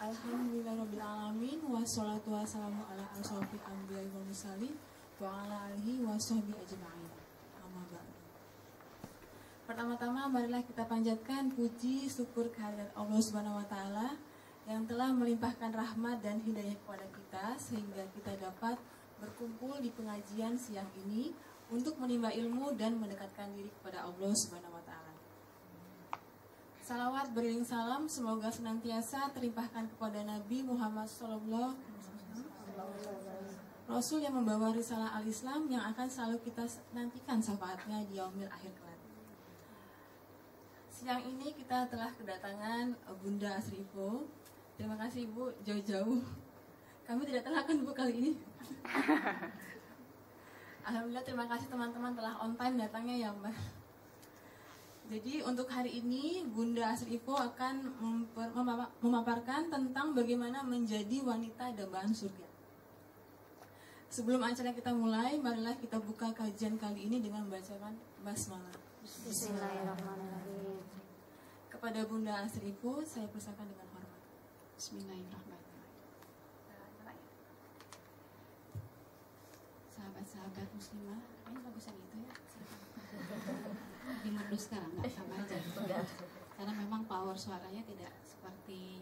Alhamdulillahirrabbilalamin. Wassalatu wassalamu ala asyrofil anbiya'i wal mursalin wa ala alihi wa sahbihi ajma'in. Amma ba'du. Pertama-tama marilah kita panjatkan puji syukur kehadirat Allah Subhanahu wa taala yang telah melimpahkan rahmat dan hidayah kepada kita sehingga kita dapat berkumpul di pengajian siang ini untuk menimba ilmu dan mendekatkan diri kepada Allah Subhanahu wa taala. Salawat beriring salam semoga senantiasa terlimpahkan kepada Nabi Muhammad SAW, Rasul yang membawa risalah al-Islam yang akan selalu kita nantikan syafaatnya di yaumil akhir kelak. Siang ini kita telah kedatangan Bunda Asri Ivo. Terima kasih Ibu jauh-jauh. Kami tidak terlakan Ibu kali ini. Alhamdulillah, terima kasih teman-teman telah on time datangnya ya Mbak. Jadi untuk hari ini Bunda Asri Ivo akan memaparkan tentang bagaimana menjadi wanita dambaan surga. Sebelum acara kita mulai, marilah kita buka kajian kali ini dengan bacaan basmalah. Bismillahirrahmanirrahim. Kepada Bunda Asri Ivo saya persilakan dengan hormat. Bismillahirrahmanirrahim. Sahabat-sahabat muslimah, ini bagusan itu ya. Lebih merdu sekarang, nggak sama aja. Karena memang power suaranya tidak seperti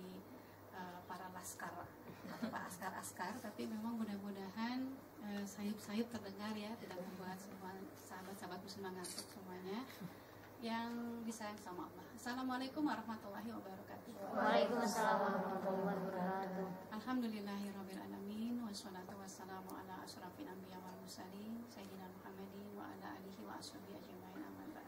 para laskar atau para askar-askar, tapi memang mudah-mudahan sayup-sayup terdengar ya, tidak membuat semua sahabat-sahabat muslimah ngantuk semuanya. Yang disayang sama Allah. Assalamualaikum warahmatullahi wabarakatuh. Waalaikumsalam warahmatullahi wabarakatuh. Alhamdulillahirabbil alamin wassalatu wassalamu ala asyrafil anbiya wal mursalin sayyidina Muhammadin wa ala alihi wa ashabihi ajmain amma ba'd.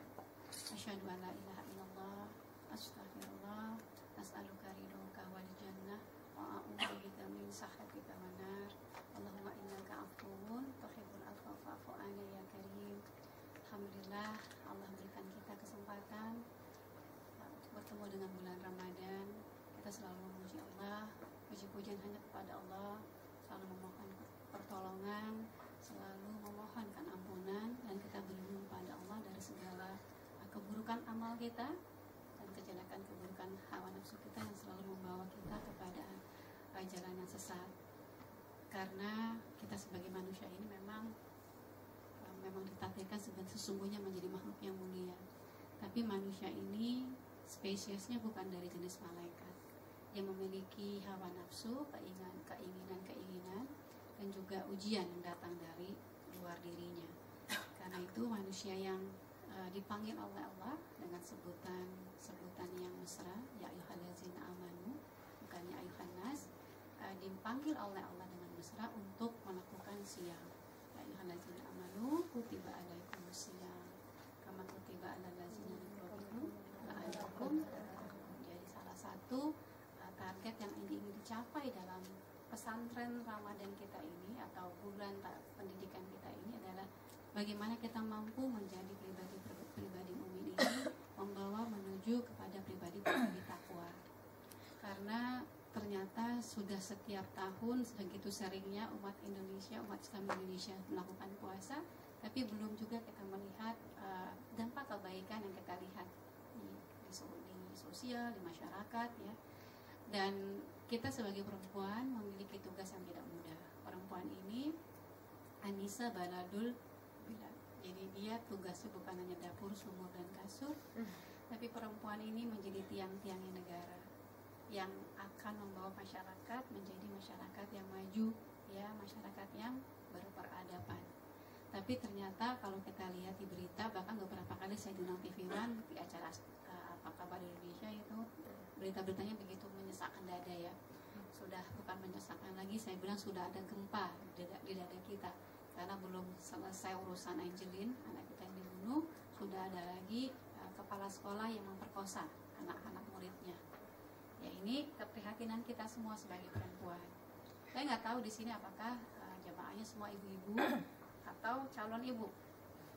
Asyhadu an la ilaha illallah astaghfirullah as'aluka ridhoka wal jannah wa a'udzu bika min sakhatika wan nar. Allahumma innaka afuwun tuhibbul afwa fa'fu anna ya karim. Alhamdulillah Allah berikan kita kesempatan bertemu dengan bulan Ramadan. Kita selalu memuji Allah, puji-pujian hanya kepada Allah, selalu memohon pertolongan, selalu memohonkan ampunan, dan kita berlindung pada Allah dari segala keburukan amal kita dan kejelekan keburukan hawa nafsu kita yang selalu membawa kita kepada jalan yang sesat. Karena kita sebagai manusia ini memang ditakdirkan sesungguhnya menjadi makhluk yang mulia. Tapi manusia ini spesiesnya bukan dari jenis malaikat. Dia memiliki hawa nafsu, keinginan, dan juga ujian yang datang dari luar dirinya. Karena itu manusia yang dipanggil oleh Allah dengan sebutan yang mesra, ya ayyuhallazina amanu, bukan ya ayyuhan nas, dipanggil oleh Allah dengan mesra untuk melakukan siyam. Ya ayyuhallazina amanu kutiba alaikumus syiyam kama kutiba alal ladzina min qablikum la'allakum tattaqun. Jadi salah satu target yang ingin dicapai dalam pesantren Ramadan kita ini atau bulan pendidikan kita ini adalah bagaimana kita mampu menjadi pribadi mukmin ini membawa menuju kepada pribadi takwa. Karena ternyata sudah setiap tahun segitu seringnya umat Islam Indonesia melakukan puasa, tapi belum juga kita melihat dampak kebaikan yang kita lihat di sosial, di masyarakat ya. Dan kita sebagai perempuan memiliki tugas yang tidak mudah. Perempuan ini Anisa Baladul Bilad. Jadi dia tugasnya bukan hanya dapur, sumur, dan kasur, tapi perempuan ini menjadi tiang-tiangnya negara yang akan membawa masyarakat menjadi masyarakat yang maju, ya, masyarakat yang berperadaban. Tapi ternyata kalau kita lihat di berita, bahkan beberapa kali saya diundang TV One di acara apa kabar Indonesia itu, berita-beritanya begitu menyesakkan dada ya. Sudah bukan menyesakkan lagi, saya bilang sudah ada gempa di dada kita. Karena belum selesai urusan Angelin, anak kita yang dibunuh, sudah ada lagi kepala sekolah yang memperkosa anak-anak muridnya. Ya, ini keprihatinan kita semua sebagai perempuan. Saya nggak tahu di sini apakah jamaahnya semua ibu-ibu atau calon ibu.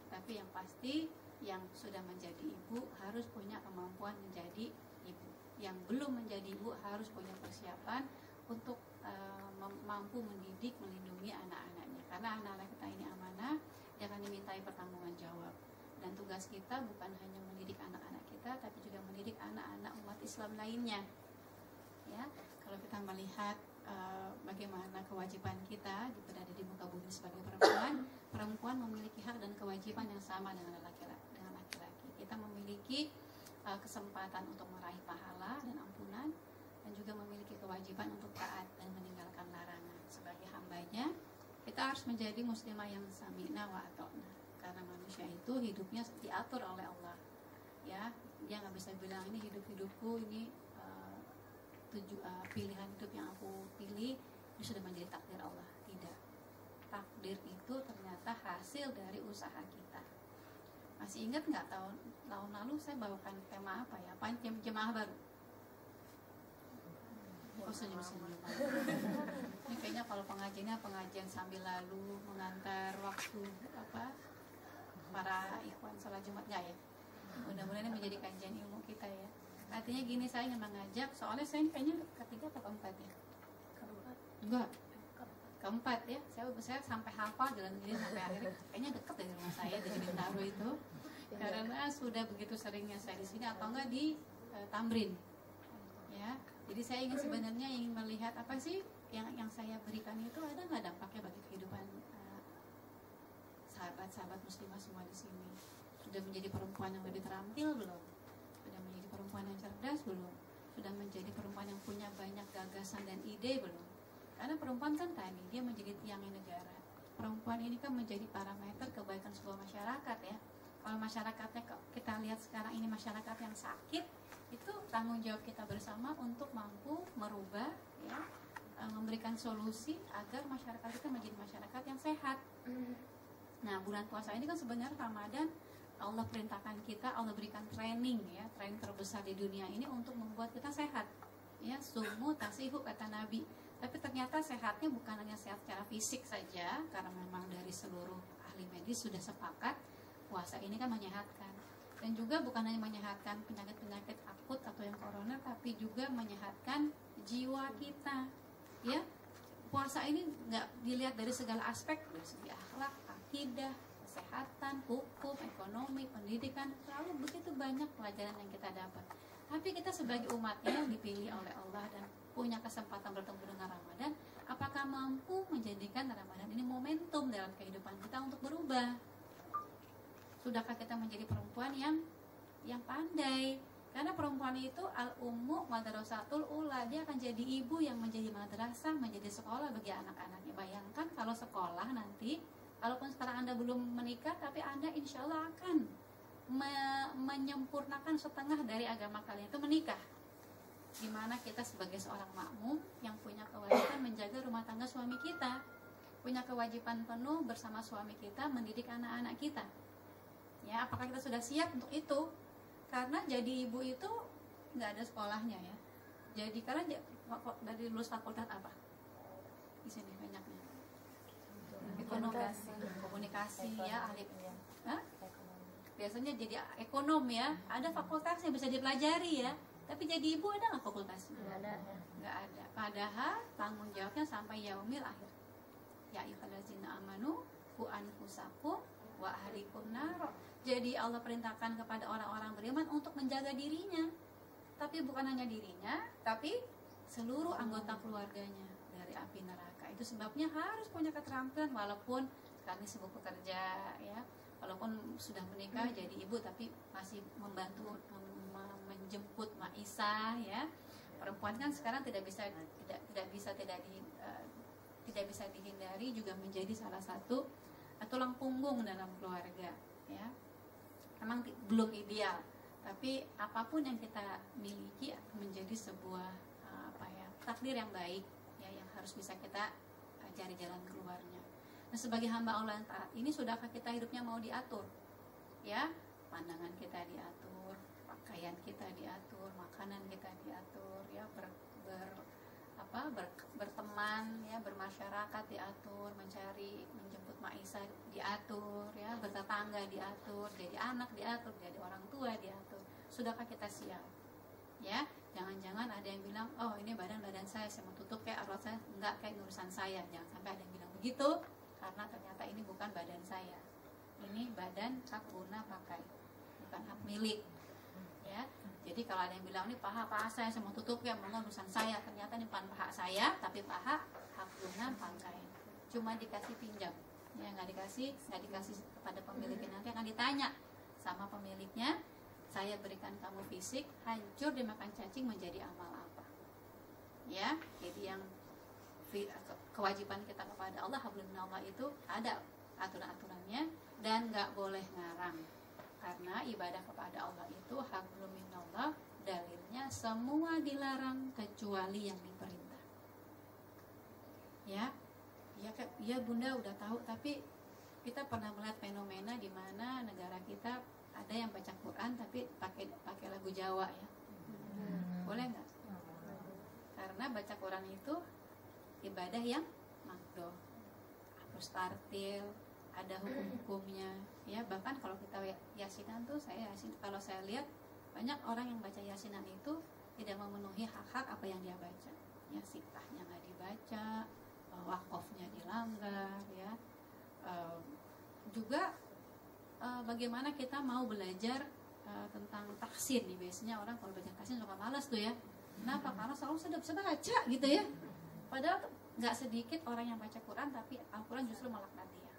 Tapi yang pasti yang sudah menjadi ibu harus punya kemampuan menjadi ibu. Yang belum menjadi ibu harus punya persiapan untuk mampu mendidik, melindungi anak-anaknya. Karena anak-anak kita ini amanah, dia akan dimintai pertanggungan jawab. Dan tugas kita bukan hanya mendidik anak-anak kita, tapi juga mendidik anak-anak umat Islam lainnya. Ya, kalau kalau kita melihat bagaimana kewajiban kita berada di muka bumi sebagai perempuan, perempuan memiliki hak dan kewajiban yang sama dengan laki-laki. Kita memiliki kesempatan untuk meraih pahala dan ampunan, dan juga memiliki kewajiban untuk taat dan meninggalkan larangan. Sebagai hambanya, kita harus menjadi muslimah yang sami'na wa ata'na, karena manusia itu hidupnya diatur oleh Allah. Ya, dia nggak bisa bilang ini hidupku, ini pilihan hidup yang aku pilih ini sudah menjadi takdir Allah. Tidak, takdir itu ternyata hasil dari usaha kita. Masih ingat nggak tahun lalu saya bawakan tema apa ya? Apa jemaah baru? Oh, senyum-senyum. Ini kayaknya kalau pengajian sambil lalu mengantar waktu para ikhwan salat Jumat, nggak ya? Mudah-mudahan ini menjadi kajian ilmu kita ya. Artinya gini, saya ingin mengajak, soalnya saya ini kayaknya ketiga atau keempat ya? Keempat ya. Saya sampai hafal jalan ini sampai akhirnya, kayaknya dekat dari rumah saya di Bintaro itu. Karena sudah begitu seringnya saya di sini, atau enggak di Tamrin. Ya. Jadi saya ingin melihat apa sih yang saya berikan itu ada nggak dampaknya bagi kehidupan sahabat-sahabat muslimah semua di sini. Sudah menjadi perempuan yang lebih terampil belum? Sudah menjadi perempuan yang cerdas belum? Sudah menjadi perempuan yang punya banyak gagasan dan ide belum? Karena perempuan kan tadi dia menjadi tiangnya negara. Perempuan ini kan menjadi parameter kebaikan sebuah masyarakat ya. Kalau masyarakatnya kita lihat sekarang ini masyarakat yang sakit, itu tanggung jawab kita bersama untuk mampu merubah ya, memberikan solusi agar masyarakat kita menjadi masyarakat yang sehat. Nah, bulan puasa ini kan sebenarnya Ramadan, Allah perintahkan kita, Allah berikan training ya, training terbesar di dunia ini untuk membuat kita sehat. Ya, sumu tasihu kata Nabi. Tapi ternyata sehatnya bukan hanya sehat secara fisik saja, karena memang dari seluruh ahli medis sudah sepakat puasa ini kan menyehatkan. Dan juga bukan hanya menyehatkan penyakit-penyakit akut atau yang corona, tapi juga menyehatkan jiwa kita. Ya, puasa ini nggak dilihat dari segala aspek, dari segi akhlak, akidah, kesehatan, hukum, ekonomi, pendidikan, selalu begitu banyak pelajaran yang kita dapat. Tapi kita sebagai umatnya yang dipilih oleh Allah dan punya kesempatan bertemu dengan Ramadan, apakah mampu menjadikan Ramadan ini momentum dalam kehidupan kita untuk berubah? Sudahkah kita menjadi perempuan yang pandai? Karena perempuan itu al-ummu madrasatul ula, dia akan jadi ibu yang menjadi madrasah, menjadi sekolah bagi anak-anaknya. Bayangkan kalau sekolah nanti, walaupun sekarang Anda belum menikah, tapi Anda insya Allah akan menyempurnakan setengah dari agama kalian, itu menikah. Dimana kita sebagai seorang makmum yang punya kewajiban menjaga rumah tangga suami kita, punya kewajiban penuh bersama suami kita mendidik anak-anak kita. Ya, apakah kita sudah siap untuk itu? Karena jadi ibu itu nggak ada sekolahnya ya. Jadi karena dari lulus fakultas apa? Di sini banyaknya. Komunikasi ya, ahli. Hah? Biasanya jadi ekonom ya. Ada fakultasnya bisa dipelajari ya. Tapi jadi ibu ada nggak fakultasnya? Nggak ada. Padahal tanggung jawabnya sampai yaumil akhir. Ya ayyuhallazina amanu qu anfusakum wa ahlikum nar. Jadi Allah perintahkan kepada orang-orang beriman untuk menjaga dirinya. Tapi bukan hanya dirinya, tapi seluruh anggota keluarganya dari api neraka. Itu sebabnya harus punya keterampilan walaupun kami sibuk bekerja ya. Walaupun sudah menikah jadi ibu tapi masih membantu menjemput Maisa ya. Perempuan kan sekarang tidak bisa dihindari juga menjadi salah satu tulang punggung dalam keluarga ya. Memang belum ideal, tapi apapun yang kita miliki akan menjadi sebuah takdir yang baik ya, yang harus bisa kita cari jalan keluarnya. Nah, sebagai hamba Allah yang taat ini, sudahkah kita hidupnya mau diatur ya? Pandangan kita diatur, pakaian kita diatur, makanan kita diatur ya, berteman ya, bermasyarakat diatur, menjemput Maisa diatur ya, bertetangga diatur, jadi anak diatur, jadi orang tua diatur. Sudahkah kita siap? Ya, jangan-jangan ada yang bilang, oh ini badan saya mau tutup kayak aurat saya, enggak, kayak urusan saya. Jangan sampai ada yang bilang begitu, karena ternyata ini bukan badan saya, ini badan hak guna pakai, bukan hak milik ya. Jadi kalau ada yang bilang ini paha saya mau tutup ya, mau urusan saya, ternyata ini bukan paha saya tapi paha hablum pangkai, cuma dikasih pinjam ya, nggak dikasih kepada pemiliknya. Nanti akan ditanya sama pemiliknya, saya berikan kamu fisik, hancur dimakan cacing menjadi amal apa ya. Jadi yang kewajiban kita kepada Allah, hablum minallah, itu ada aturan-aturannya dan nggak boleh ngarang, karena ibadah kepada Allah itu hablum minallah, dalilnya semua dilarang kecuali yang diperintah ya. Ya Bunda udah tahu, tapi kita pernah melihat fenomena di mana negara kita ada yang baca Quran tapi pakai lagu Jawa ya. Boleh nggak? Karena baca Quran itu ibadah yang makruh, harus tartil, ada hukum-hukumnya ya. Bahkan kalau kita yasinan tuh, kalau saya lihat banyak orang yang baca yasinan itu tidak memenuhi hak-hak apa yang dia baca ya. Siktahnya nggak dibaca, wakofnya dilanggar ya. Juga bagaimana kita mau belajar tentang taksin nih. Biasanya orang kalau baca taksin suka malas tuh ya. Kenapa? Karena selalu sudah bisa baca gitu ya. Padahal nggak sedikit orang yang baca Quran tapi Al-Quran justru melaknat dia.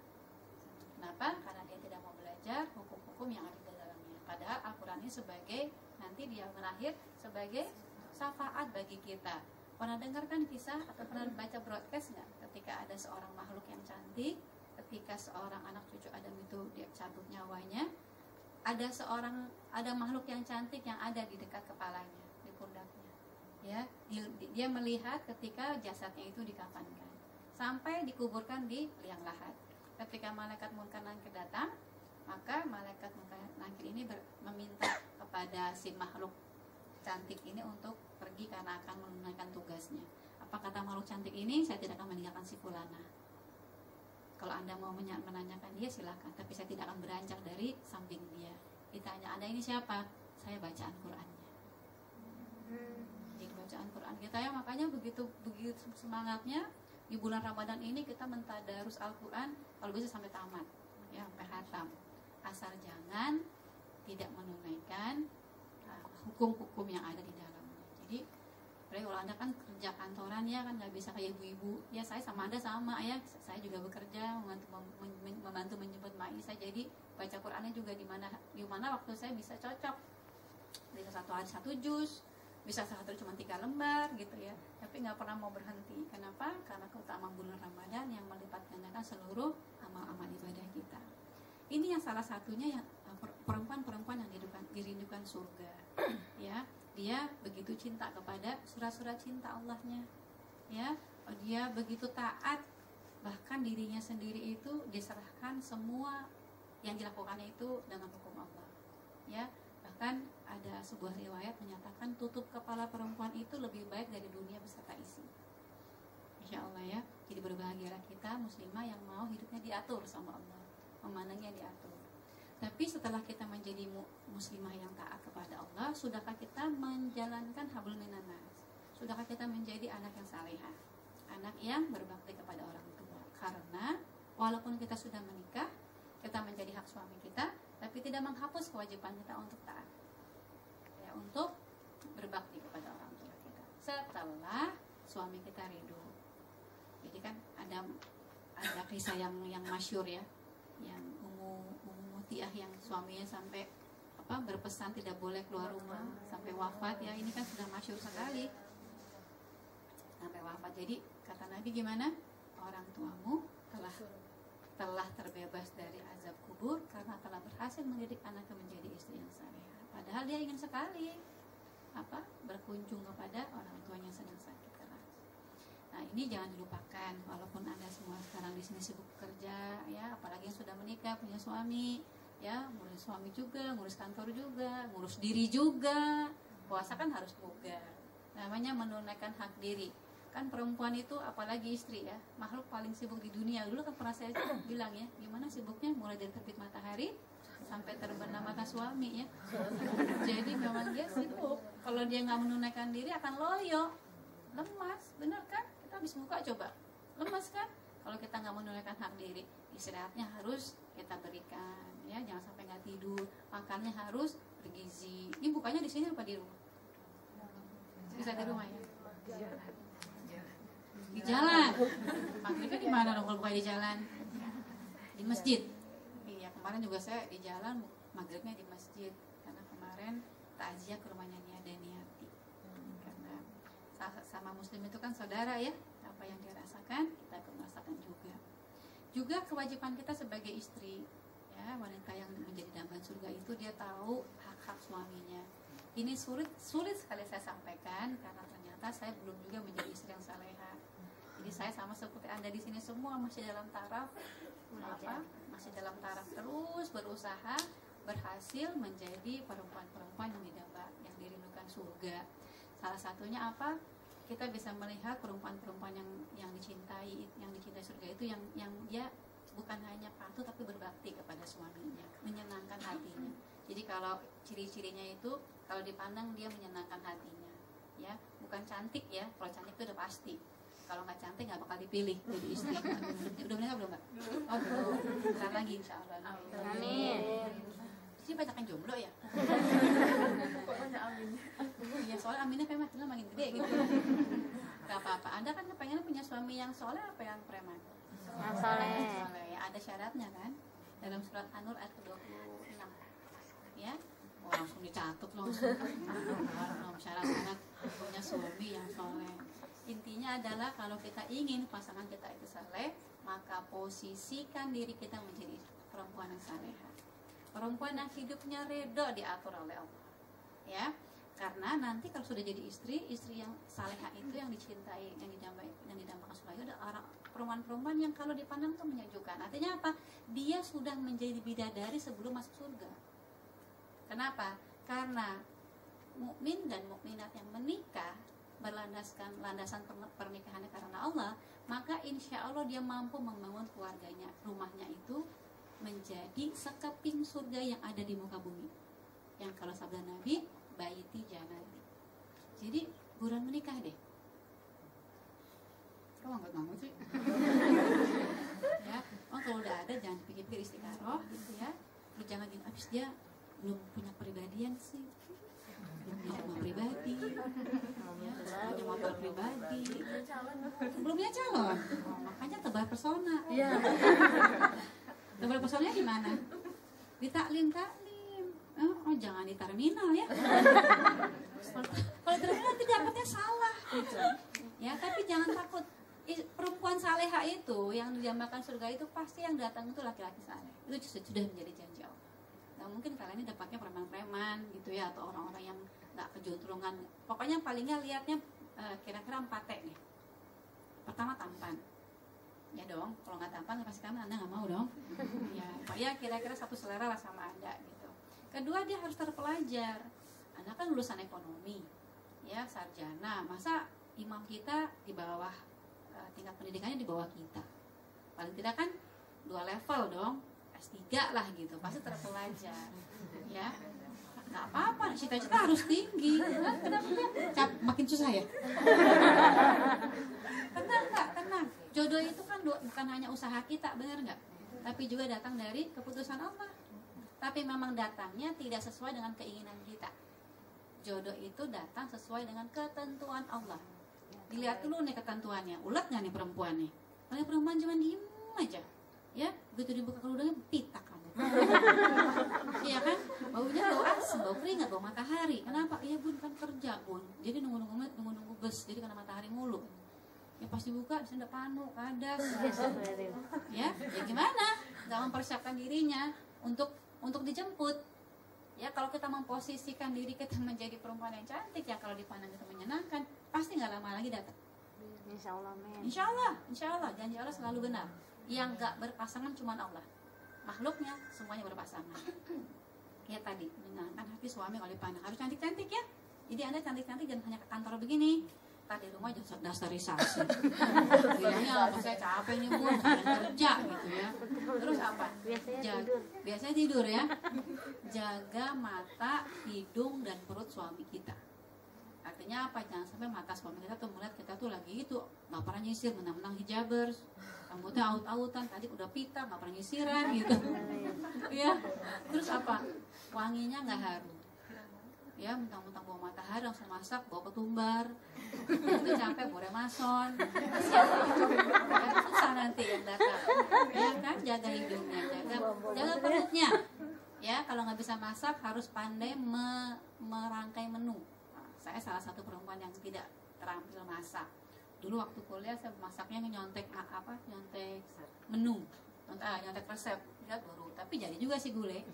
Kenapa? Karena dia tidak mau belajar hukum-hukum yang ada di dalamnya. Padahal Al-Quran ini sebagai, nanti dia berakhir sebagai syafaat bagi kita. Pernah dengar kan kisah atau pernah baca broadcast nggak? Ketika ada seorang makhluk yang cantik, ketika seorang anak cucu Adam itu dia cabut nyawanya, ada makhluk yang cantik yang ada di dekat kepalanya, di pundaknya. Ya, dia melihat ketika jasadnya itu dikafankan sampai dikuburkan di liang lahat. Ketika malaikat munkar nakir datang, maka malaikat munkar nakir ini meminta kepada si makhluk cantik ini untuk pergi karena akan menunaikan tugasnya. Apa kata makhluk cantik ini? Saya tidak akan meninggalkan si fulana. Kalau Anda mau menanyakan dia silahkan, tapi saya tidak akan beranjak dari samping dia. Ditanya, Anda ini siapa? Saya bacaan Qurannya. Jadi bacaan Quran kita ya, makanya begitu semangatnya di bulan Ramadan ini kita mentadarus Al-Quran kalau bisa sampai tamat ya, sampai khatam, asal jangan tidak menunaikan hukum-hukum yang ada di dalamnya. Jadi kalau Anda kan kerja kantoran ya kan nggak bisa kayak ibu-ibu ya. Saya sama Anda sama ya, saya juga bekerja membantu menjemput Maisa. Jadi baca Qurannya juga di mana waktu saya bisa cocok, bisa satu hari 1 juz, bisa sehari cuma 3 lembar gitu ya, tapi nggak pernah mau berhenti. Kenapa? Karena keutamaan bulan Ramadan yang melipat gandakan seluruh amal-amal ibadah kita. Ini yang salah satunya yang perempuan-perempuan yang dirindukan surga ya. Dia begitu cinta kepada surat-surat cinta Allahnya ya. Dia begitu taat, bahkan dirinya sendiri itu diserahkan semua yang dilakukannya itu dengan hukum Allah ya. Bahkan ada sebuah riwayat menyatakan tutup kepala perempuan itu lebih baik dari dunia beserta isi. Insya Allah ya. Jadi berbahagialah kita muslimah yang mau hidupnya diatur sama Allah, memandangnya diatur. Tapi setelah kita menjadi muslimah yang taat kepada Allah, sudahkah kita menjalankan hablum minan nas? Sudahkah kita menjadi anak yang salehah, anak yang berbakti kepada orang tua? Karena walaupun kita sudah menikah, kita menjadi hak suami kita, tapi tidak menghapus kewajiban kita untuk taat ya, untuk berbakti kepada orang tua kita setelah suami kita ridho. Jadi kan ada kisah yang masyhur ya, yang Ummu Mutiah yang suaminya sampai berpesan tidak boleh keluar rumah sampai wafat ya. Ini kan sudah masyhur sekali sampai wafat. Jadi kata Nabi gimana? Orang tuamu telah terbebas dari azab kubur karena telah berhasil mendidik anaknya menjadi istri yang salehah. Padahal dia ingin sekali berkunjung kepada orang tuanya yang sedang sakit keras. Nah, ini jangan dilupakan walaupun Anda semua sekarang di sini sibuk kerja ya, apalagi yang sudah menikah punya suami ya, ngurus suami juga, ngurus kantor juga, ngurus diri juga. Puasa kan harus bugar. Namanya menunaikan hak diri. Kan perempuan itu apalagi istri ya, makhluk paling sibuk di dunia. Dulu kan pernah saya bilang ya, gimana sibuknya mulai dari terbit matahari sampai terbenam mata suami ya. Jadi memang dia sibuk. Kalau dia nggak menunaikan diri akan loyo, lemas, benar kan? Kita habis buka coba, lemas kan? Kalau kita nggak menunaikan hak diri, istirahatnya harus kita berikan, ya jangan sampai nggak tidur, makannya harus bergizi. Ini bukanya di sini apa di rumah? Bisa di rumah ya? Di jalan. Maghribnya di mana dong kalau buka di jalan? Di masjid. Iya, kemarin juga saya di jalan, maghribnya di masjid karena kemarin takziah ke rumahnya Nia dan Niati. Karena sama muslim itu kan saudara ya, apa yang dia rasakan kita akan merasakan juga. Juga kewajiban kita sebagai istri, ya wanita yang menjadi dambaan surga itu dia tahu hak-hak suaminya. Ini sulit sekali saya sampaikan karena ternyata saya belum juga menjadi istri yang saleha. Jadi saya sama seperti Anda di sini semua masih dalam taraf masih dalam taraf terus berusaha berhasil menjadi perempuan-perempuan yang dirindukan surga. Salah satunya apa? Kita bisa melihat perempuan-perempuan yang dicintai surga itu yang dia bukan hanya patuh tapi berbakti kepada suaminya, menyenangkan hatinya. Jadi kalau ciri-cirinya itu kalau dipandang dia menyenangkan hatinya, ya bukan cantik ya. Kalau cantik itu udah pasti. Kalau nggak cantik nggak bakal dipilih jadi istri. Udah menikah belum Mbak? Oh belum. Bentar lagi insya Allah. Amin. Sih banyak yang jomblo ya. Pokoknya amin. Iya soalnya aminnya kayak makin gede gitu. Gak apa-apa. Anda kan pengennya punya suami yang soleh apa yang preman? Yang soleh. Soleh ya. Ada syaratnya kan? Dalam surat An-Nur ayat ke-26. Ya. Oh, langsung dicatat langsung. Syarat-syarat punya suami yang soleh. Intinya adalah kalau kita ingin pasangan kita itu saleh, maka posisikan diri kita menjadi perempuan yang saleha. Perempuan yang hidupnya redha diatur oleh Allah. Ya. Karena nanti kalau sudah jadi istri yang saleha itu yang dicintai, yang didambakan surga itu adalah perempuan-perempuan yang kalau dipandang tuh menyejukkan. Artinya apa? Dia sudah menjadi bidadari sebelum masuk surga. Kenapa? Karena mukmin dan mukminat yang menikah berlandaskan landasan pernikahannya karena Allah, maka insya Allah dia mampu membangun keluarganya, rumahnya itu menjadi sekeping surga yang ada di muka bumi. Yang kalau sabda Nabi, baiti jannati. Jadi buruan menikah deh. Kamu nggak ngomong sih? Ya, kalau udah ada jangan pikir-pikir istiqaroh gitu ya. Lu jangan gini, abis dia belum punya pribadian sih. Belum punya rumah pribadi, ya, punya motor pribadi, belum punya calon, makanya tebar pesona. Tebar pesonanya di mana? Di taklim. Oh jangan di terminal ya. Kalau terminal nanti dapatnya salah gitu. Ya tapi jangan takut. Perempuan saleha itu yang dijambakan surga itu pasti yang datang itu laki-laki saleh. Itu sudah menjadi janji Allah. Nah, mungkin kalian ini dapatnya preman-preman gitu ya, atau orang-orang yang nggak kejuntrungan. Pokoknya palingnya lihatnya kira-kira 4T nih. Pertama tampan, ya dong. Kalau nggak tampan pasti kan Anda nggak mau dong. Ya kira-kira satu selera lah sama Anda gitu. Kedua dia harus terpelajar. Anda kan lulusan ekonomi, ya sarjana. Masa imam kita di bawah tingkat pendidikannya di bawah kita? Paling tidak kan 2 level dong. S3 lah gitu, pasti terpelajar ya, nggak apa-apa, cita-cita harus tinggi. Kenapa makin susah ya? Tenang, jodoh itu kan bukan hanya usaha kita, benar nggak? Tapi juga datang dari keputusan Allah. Tapi memang datangnya tidak sesuai dengan keinginan kita. Jodoh itu datang sesuai dengan ketentuan Allah. Dilihat dulu nih ketentuannya, ulet nggak nih perempuan nih? Kalau perempuan cuma diem aja, ya begitu dibuka keludangnya pitak kamu. Iya kan, baunya bau asem, bau keringat, bau matahari. Kenapa? Iya bun, kan kerja bun, jadi nunggu bus, jadi kena matahari mulu. Ya pasti buka, di sana panu, kadas. Ya gimana? Gak mempersiapkan dirinya untuk dijemput. Ya kalau kita memposisikan diri kita menjadi perempuan yang cantik, ya kalau dipandang kita menyenangkan, pasti nggak lama lagi datang. Insya Allah, men. Insya Allah, janji Allah selalu benar. Yang gak berpasangan cuma Allah, makhluknya semuanya berpasangan. Ya tadi menyenangkan hati suami kalau dipandang harus cantik-cantik ya. Jadi Anda cantik-cantik jangan hanya ke kantor begini, tadi rumah dasterisasi. Bilangnya apa, saya capek nih bu, saya kerja gitu ya. Terus apa? Biasanya tidur ya. Jaga mata, hidung dan perut suami kita. Artinya apa? Jangan sampai mata suami kita tuh melihat kita tuh lagi itu nggak pernah nyisir, menang-menang hijabers, rambutnya aut-autan, tadi udah pita nggak pernah nyisiran gitu. Ya, terus apa, wanginya nggak harum, ya mentang-mentang bawa matahari langsung masak bawa ketumbar, itu capek bawa remason, ya, susah nanti yang datang, ya kan, jaga hidungnya, jaga perutnya, ya kalau nggak bisa masak harus pandai merangkai menu. Nah, saya salah satu perempuan yang tidak terampil masak. Dulu waktu kuliah saya masaknya nyontek nyontek menu, nyontek resep, lihat baru, tapi jadi juga sih gulai.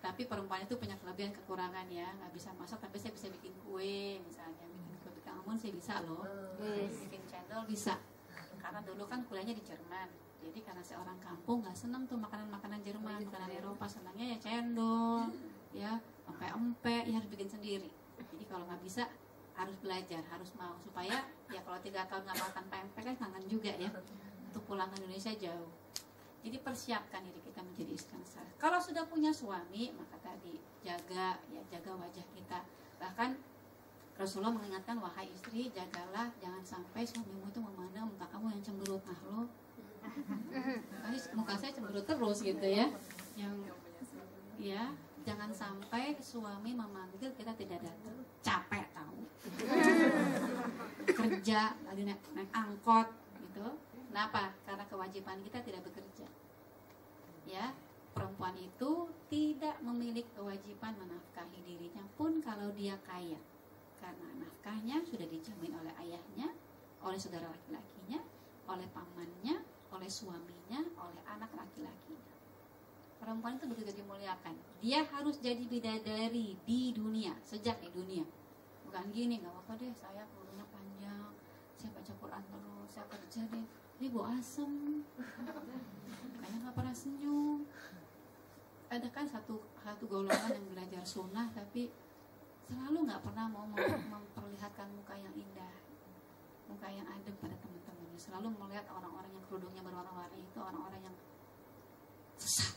Tapi perempuan itu punya kelebihan kekurangan ya, nggak bisa masak tapi saya bisa bikin kue misalnya, bikin kue bikin almond saya bisa loh, bikin cendol bisa, karena dulu kan kuliahnya di Jerman, jadi karena saya orang kampung nggak seneng tuh makanan Jerman, makanan Eropa, senangnya ya cendol, ya empek-empek, ya harus bikin sendiri. Jadi kalau nggak bisa harus belajar, harus mau, supaya ya kalau 3 tahun nggak makan pempek kan kangen juga ya, untuk pulang ke Indonesia jauh. Jadi persiapkan diri kita menjadi istri yang saleh. Kalau sudah punya suami, maka tadi jaga wajah kita. Bahkan Rasulullah mengingatkan, wahai istri, jagalah jangan sampai suamimu itu memandang muka kamu yang cemberut. Nah lo, muka saya cemberut terus gitu ya. Jangan sampai suami memanggil kita tidak datang. Capek tahu. Kerja lagi naik angkot gitu. Kenapa? Karena kewajiban kita tidak bekerja. Ya, perempuan itu tidak memiliki kewajiban menafkahi dirinya pun kalau dia kaya. Karena nafkahnya sudah dijamin oleh ayahnya, oleh saudara laki-lakinya, oleh pamannya, oleh suaminya, oleh anak laki-lakinya. Perempuan itu begitu dimuliakan. Dia harus jadi bidadari di dunia, sejak di dunia. Bukan gini, nggak apa-apa deh, saya kuliahnya panjang, saya baca Quran terus, saya kerja deh. Ini bau asem, kayaknya nggak pernah senyum. Ada kan satu golongan yang belajar sunnah tapi selalu nggak pernah mau memperlihatkan muka yang indah, muka yang adem pada teman-temannya. Selalu melihat orang-orang yang kerudungnya berwarna-warni itu orang-orang yang sesat,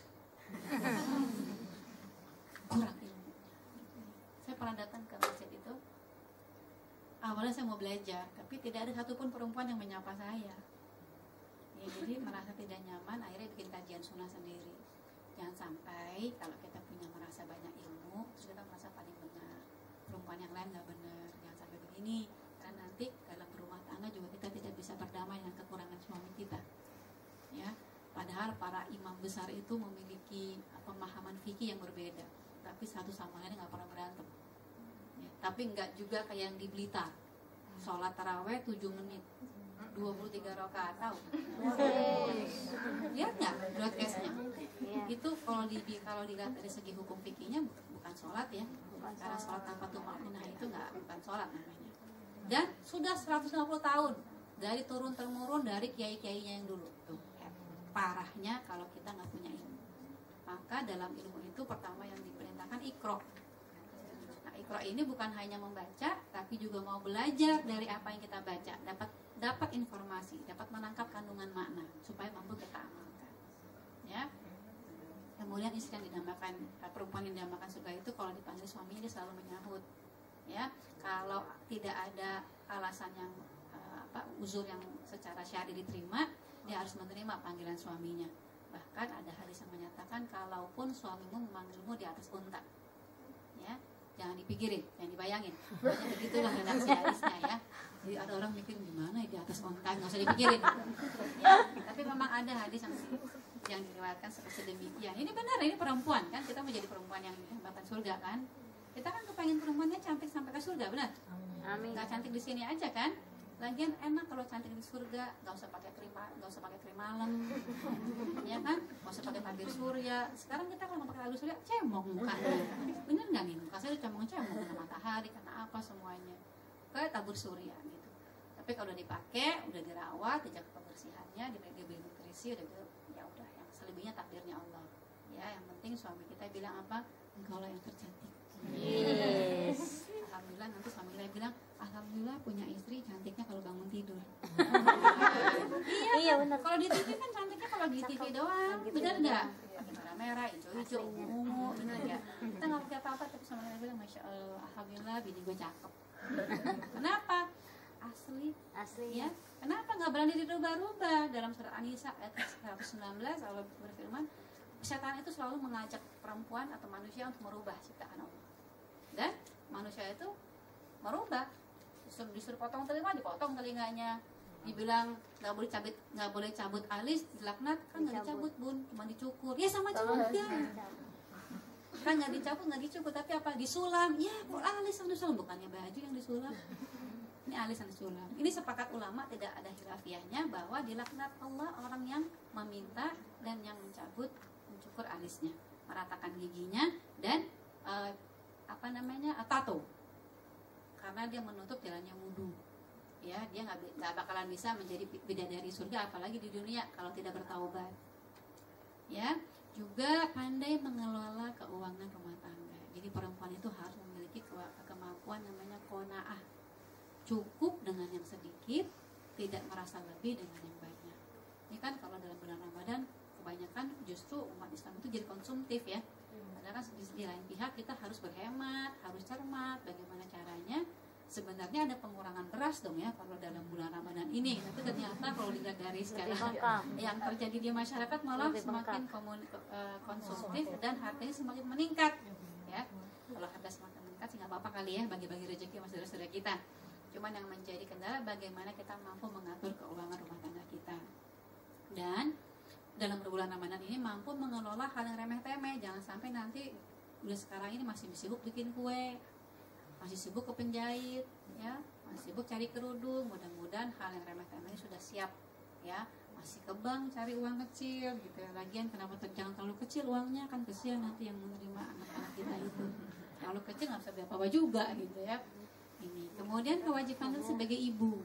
kurang ilmu. Saya pernah datang ke masjid itu. Awalnya saya mau belajar, tapi tidak ada satupun perempuan yang menyapa saya. Ya, jadi merasa tidak nyaman, akhirnya bikin kajian sunnah sendiri. Jangan sampai kalau kita punya merasa banyak ilmu, terus kita merasa paling benar, perempuan yang lain nggak benar. Jangan sampai begini, karena nanti dalam berumah tangga juga kita tidak bisa berdamai dengan kekurangan suami kita. Ya, padahal para imam besar itu memiliki pemahaman fikih yang berbeda, tapi satu sama lain nggak pernah berantem. Ya, tapi nggak juga kayak yang di Blitar, sholat taraweh 7 menit. 23 rakaat, tahu? Lihat nggak broadcastnya? Itu kalau dilihat dari segi hukum fikihnya bukan sholat ya, karena sholat tanpa tumakninah itu bukan sholat namanya. Dan sudah 150 tahun dari turun temurun dari kiai-kiainya yang dulu. Tuh, parahnya kalau kita nggak punya ilmu. Maka dalam ilmu itu pertama yang diperintahkan iqra. Nah, iqra ini bukan hanya membaca, tapi juga mau belajar dari apa yang kita baca, dapat informasi, dapat menangkap kandungan makna supaya mampu kita amalkan. Ya. Kemudian istri yang dinamakan perempuan yang dinamakan surga itu kalau dipanggil suaminya dia selalu menyahut. Ya, kalau tidak ada alasan yang uzur yang secara syar'i diterima, dia harus menerima panggilan suaminya. Bahkan ada hadis yang menyatakan kalaupun suamimu memanggilmu di atas unta, ya, jangan dipikirin, jangan dibayangin. Hanya begitulah redaksi hadisnya ya. Jadi ada orang mikir gimana di atas onta, nggak usah dipikirin. Ya, tapi memang ada hadis yang diriwayatkan seperti demikian. Ini benar, ini perempuan kan, kita menjadi perempuan yang dihambatan surga kan. Kita kan kepengen perempuannya cantik sampai ke surga, benar? Amin. Nggak cantik di sini aja kan? Lagian enak kalau cantik di surga, nggak usah pakai krim malam, ya kan? Nggak usah pakai tabir surya. Sekarang kita kalau pakai tabir surya, cemong mukanya. Bener nggak nih? Muka saya cemong-cemong karena matahari, karena apa semuanya? Kayak tabur surya gitu. Tapi kalau udah dipakai, udah dirawat, dijaga kebersihannya, diberi nutrisi, ya udah, yang selebihnya takdirnya Allah. Ya, yang penting suami kita bilang apa? Engkaulah yang tercantik. Yes. Alhamdulillah, nanti suami kita bilang, alhamdulillah punya istri cantiknya kalau bangun tidur. Iya benar. Kalau di TV kan cantiknya kalau di TV doang, benar nggak? Pakai merah-merah, hijau-hijau, ungu, benar nggak? Kita nggak pakai apa-apa, tapi suami kita bilang, masya Allah, alhamdulillah bini gue cakep. Kenapa? Asli Asli ya. ya. Kenapa nggak berani dirubah-rubah? Dalam surat An-Nisa ayat 119 Allah berfirman, setan itu selalu mengajak perempuan atau manusia untuk merubah ciptaan Allah. Dan manusia itu merubah, disuruh potong telinga, dipotong telinganya. Dibilang nggak boleh cabut alis, dilaknat, kan nggak dicabut bun, cuma dicukur. Ya sama juga. Kan nggak dicukur, tapi apa? Disulam. Ya, kok alis yang disulam, bukannya baju yang disulam. Ini alis yang disulam. Ini sepakat ulama, tidak ada khilafiyahnya bahwa dilaknat Allah orang yang meminta dan yang mencukur alisnya, meratakan giginya dan tato, karena dia menutup jalannya wudhu. Ya, dia nggak bakalan bisa menjadi bidadari surga, apalagi di dunia kalau tidak bertaubat. Ya, juga pandai mengelola keuangan rumah tangga. Jadi perempuan itu harus memiliki kemampuan namanya qanaah, cukup dengan yang sedikit, tidak merasa lebih dengan yang banyak. Ini kan kalau dalam bulan Ramadan kebanyakan justru umat Islam itu jadi konsumtif ya. Padahal kan di lain pihak kita harus berhemat, harus cermat bagaimana caranya. Sebenarnya ada pengurangan beras dong ya kalau dalam bulan Ramadan ini, tapi ternyata kalau dilihat dari sekarang yang terjadi di masyarakat malah semakin konsumtif dan harganya semakin meningkat ya. Kalau harga semakin meningkat sih nggak apa-apa kali ya, bagi-bagi rezeki sama saudara-saudara kita. Cuman yang menjadi kendala bagaimana kita mampu mengatur keuangan rumah tangga kita. Dan dalam bulan Ramadan ini mampu mengelola hal yang remeh-temeh. Jangan sampai nanti udah sekarang ini masih sibuk bikin kue, masih sibuk ke penjahit, ya, masih sibuk cari kerudung. Mudah-mudahan hal yang remeh-temeh ini sudah siap, ya. Masih ke bank cari uang kecil, gitu ya. Lagian kenapa jangan terlalu kecil uangnya, kan kesian nanti yang menerima anak-anak kita itu. Kalau kecil nggak bisa beli apa-apa juga, gitu ya. Ini. Kemudian kewajiban sebagai ibu.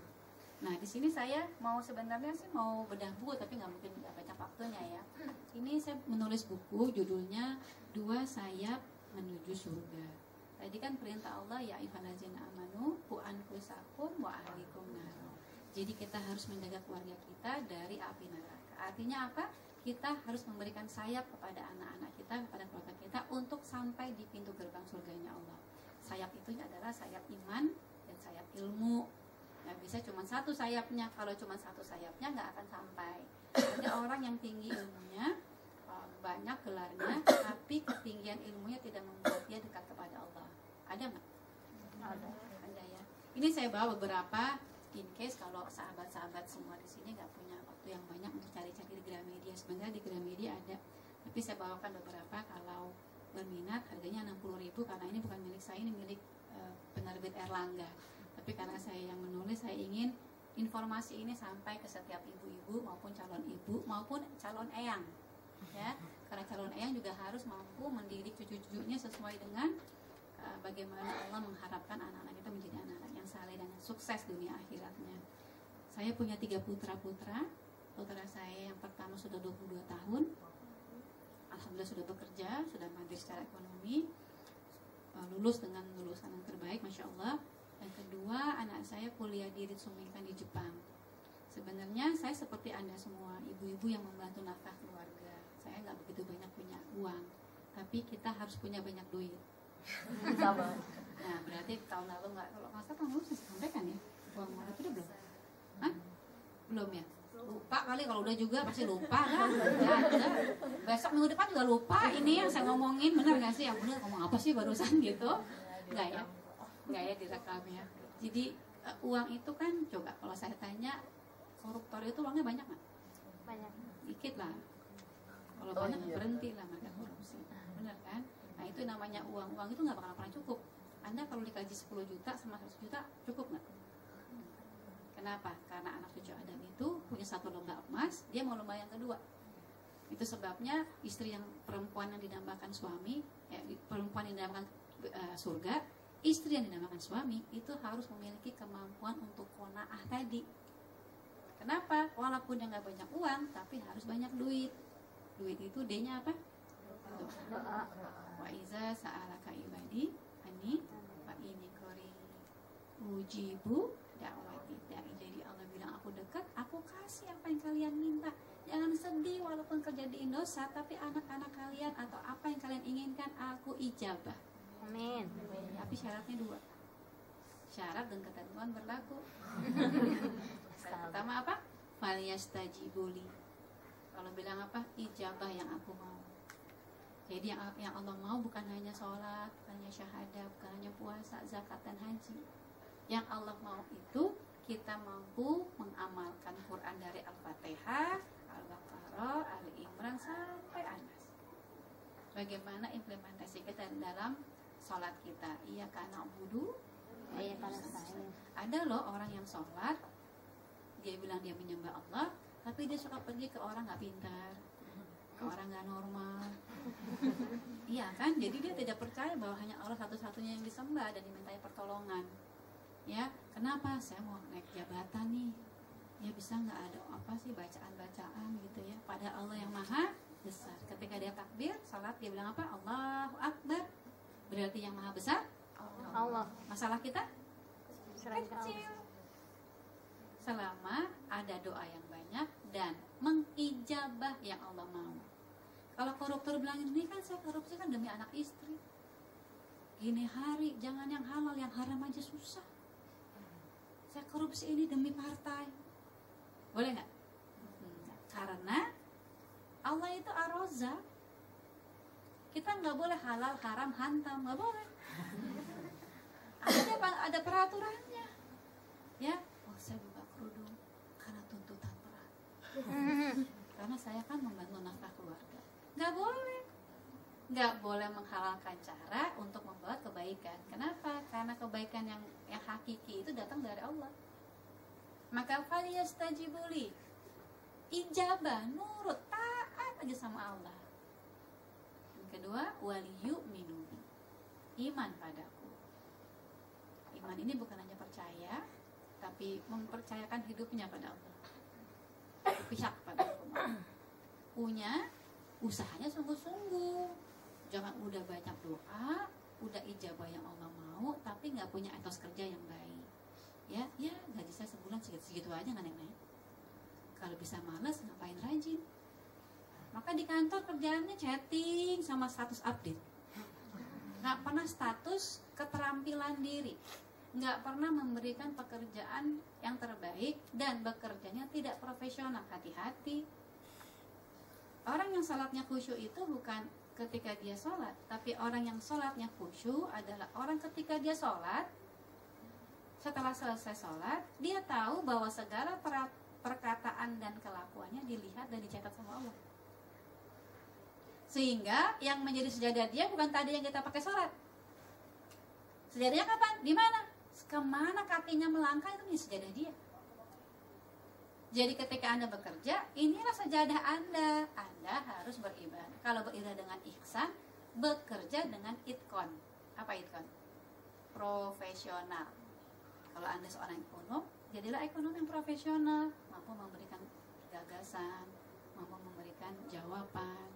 Nah, di sini saya sebenarnya sih mau bedah buku, tapi nggak mungkin nggak baca waktunya ya. Ini saya menulis buku, judulnya 2 Sayap Menuju Surga. Tadi kan perintah Allah, ya ayyuhallazina amanu qu anfusakum wa ahlikum nar. Jadi kita harus menjaga keluarga kita dari api neraka. Artinya apa? Kita harus memberikan sayap kepada anak-anak kita, kepada keluarga kita untuk sampai di pintu gerbang surganya Allah. Sayap itu adalah sayap iman dan sayap ilmu. Nggak bisa cuma satu sayapnya. Kalau cuma satu sayapnya nggak akan sampai. Ada orang yang tinggi ilmunya, banyak gelarnya, tapi ketinggian ilmunya tidak membuat dia dekat kepada Allah. Ada nggak? Ada ya. Ini saya bawa beberapa in case kalau sahabat-sahabat semua di sini nggak punya waktu yang banyak untuk cari-cari di Gramedia. Sebenarnya di Gramedia ada, tapi saya bawakan beberapa. Kalau berminat harganya 60.000 karena ini bukan milik saya, ini milik penerbit Erlangga. Tapi karena saya yang menulis, saya ingin informasi ini sampai ke setiap ibu-ibu maupun calon ibu maupun calon eyang, ya. Karena calon eyang juga harus mampu mendidik cucu-cucunya sesuai dengan bagaimana Allah mengharapkan anak-anak kita menjadi anak-anak yang saleh dan sukses dunia akhiratnya. Saya punya 3 putra-putra. Putra saya yang pertama sudah 22 tahun. Alhamdulillah sudah bekerja, sudah mandiri secara ekonomi, lulus dengan lulusan yang terbaik, Masya Allah. Yang kedua, anak saya kuliah di Ritsumeikan di Jepang. Sebenarnya saya seperti Anda semua, ibu-ibu yang membantu nafkah keluarga. Saya nggak begitu banyak punya uang, tapi kita harus punya banyak duit. Sama. Nah, berarti tahun lalu kalau nggak salah tahun lalu saya sampaikan ya, uang murid itu belum? Hah? Belum ya? Lupa kali, kalau udah juga pasti lupa kan? Ya, besok minggu depan juga lupa. Ini yang saya ngomongin benar nggak sih? Yang benar ngomong apa sih barusan gitu? Nggak ya? Nggak ya direkam ya. Jadi uang itu kan, coba kalau saya tanya, koruptor itu uangnya banyak nggak? Banyak. Dikit lah. Kalau banyak berhenti lah mereka korupsi. Benar kan? Nah itu namanya uang. Uang itu nggak bakal pernah cukup. Anda kalau dikaji 10 juta sama 100 juta cukup nggak? Kenapa? Karena anak cucu Adam itu punya 1 lomba emas, dia mau lomba yang kedua. Itu sebabnya istri yang perempuan yang dinamakan suami, perempuan yang dinamakan surga, istri yang dinamakan suami itu harus memiliki kemampuan untuk qanaah tadi. Kenapa? Walaupun dia nggak banyak uang, tapi harus banyak duit. Duit itu D-nya apa? Doa. Wa iza sa'alaka ibadi ani fa inni qarib ujibu da'wati da'i. Jadi Allah bilang aku dekat, aku kasih apa yang kalian minta. Jangan sedih walaupun terjadi dosa, tapi anak-anak kalian atau apa yang kalian inginkan aku ijabah. Amin. Tapi syaratnya 2. Syarat dan ketentuan berlaku. Pertama apa? Falyastajibuli. Kalau bilang apa? Ijabah yang aku mau. Jadi yang Allah mau bukan hanya sholat, bukan hanya syahadat, bukan hanya puasa, zakat dan haji. Yang Allah mau itu kita mampu mengamalkan Quran dari Al-Fatihah, Al-Baqarah, Ali Imran sampai Anas. Bagaimana implementasi kita dalam sholat kita? Iya karena budu. Iya karena saya. Ada loh orang yang sholat, dia bilang dia menyembah Allah, tapi dia suka pergi ke orang nggak pintar, ke orang nggak normal. Iya kan? Jadi dia tidak percaya bahwa hanya Allah satu-satunya yang disembah dan dimintai pertolongan. Ya, kenapa? Saya mau naik jabatan nih. Ya bisa nggak ada apa sih bacaan-bacaan gitu ya? Pada Allah yang maha besar. Ketika dia takbir, salat dia bilang apa? Allahu Akbar. Berarti yang maha besar Allah. Masalah kita Selain ke Allah. kecil. Selama ada doa yang banyak dan mengijabah yang Allah mau. Kalau koruptor bilang ini kan saya korupsi kan demi anak istri. Gini hari jangan yang halal, yang haram aja susah. Saya korupsi ini demi partai. Boleh nggak? Karena Allah itu Ar-Razzaq. Kita nggak boleh halal, haram, hantam, nggak boleh. Ada peraturannya. Ya, oh saya buka kerudung karena tuntutan berat. Karena saya kan membantu nafkah keluarga. Nggak boleh menghalalkan cara untuk membuat kebaikan. Kenapa? Karena kebaikan yang hakiki itu datang dari Allah. Maka falyastajibuli, ijabah, nurut, taat aja sama Allah. Yang kedua, waliyu'minu, iman padaku. Iman ini bukan hanya percaya, tapi mempercayakan hidupnya pada Allah. Pihak pada Allah. Punya usahanya sungguh-sungguh. Jangan udah banyak doa, udah ijabah yang Allah mau, tapi nggak punya etos kerja yang baik. Ya gaji saya sebulan segitu aja nggak naik-naik. Kalau bisa malas ngapain rajin? Maka di kantor kerjaannya chatting sama status update. Nggak pernah status keterampilan diri. Nggak pernah memberikan pekerjaan yang terbaik dan bekerjanya tidak profesional. Hati-hati. Orang yang salatnya khusyuk itu bukan ketika dia sholat, tapi orang yang sholatnya khusyuk adalah orang ketika dia sholat, setelah selesai sholat, dia tahu bahwa segala perkataan dan kelakuannya dilihat dan dicatat sama Allah. Sehingga yang menjadi sejadah dia bukan tadi yang kita pakai sholat. Sejadahnya kapan? Di mana? Kemana kakinya melangkah itu nih sejadah dia. Jadi ketika Anda bekerja, inilah sejadah Anda. Anda harus beribadah. Kalau beribadah dengan ihsan, bekerja dengan itqon. Apa itqon? Profesional. Kalau Anda seorang ekonom, jadilah ekonom yang profesional, mampu memberikan gagasan, mampu memberikan jawaban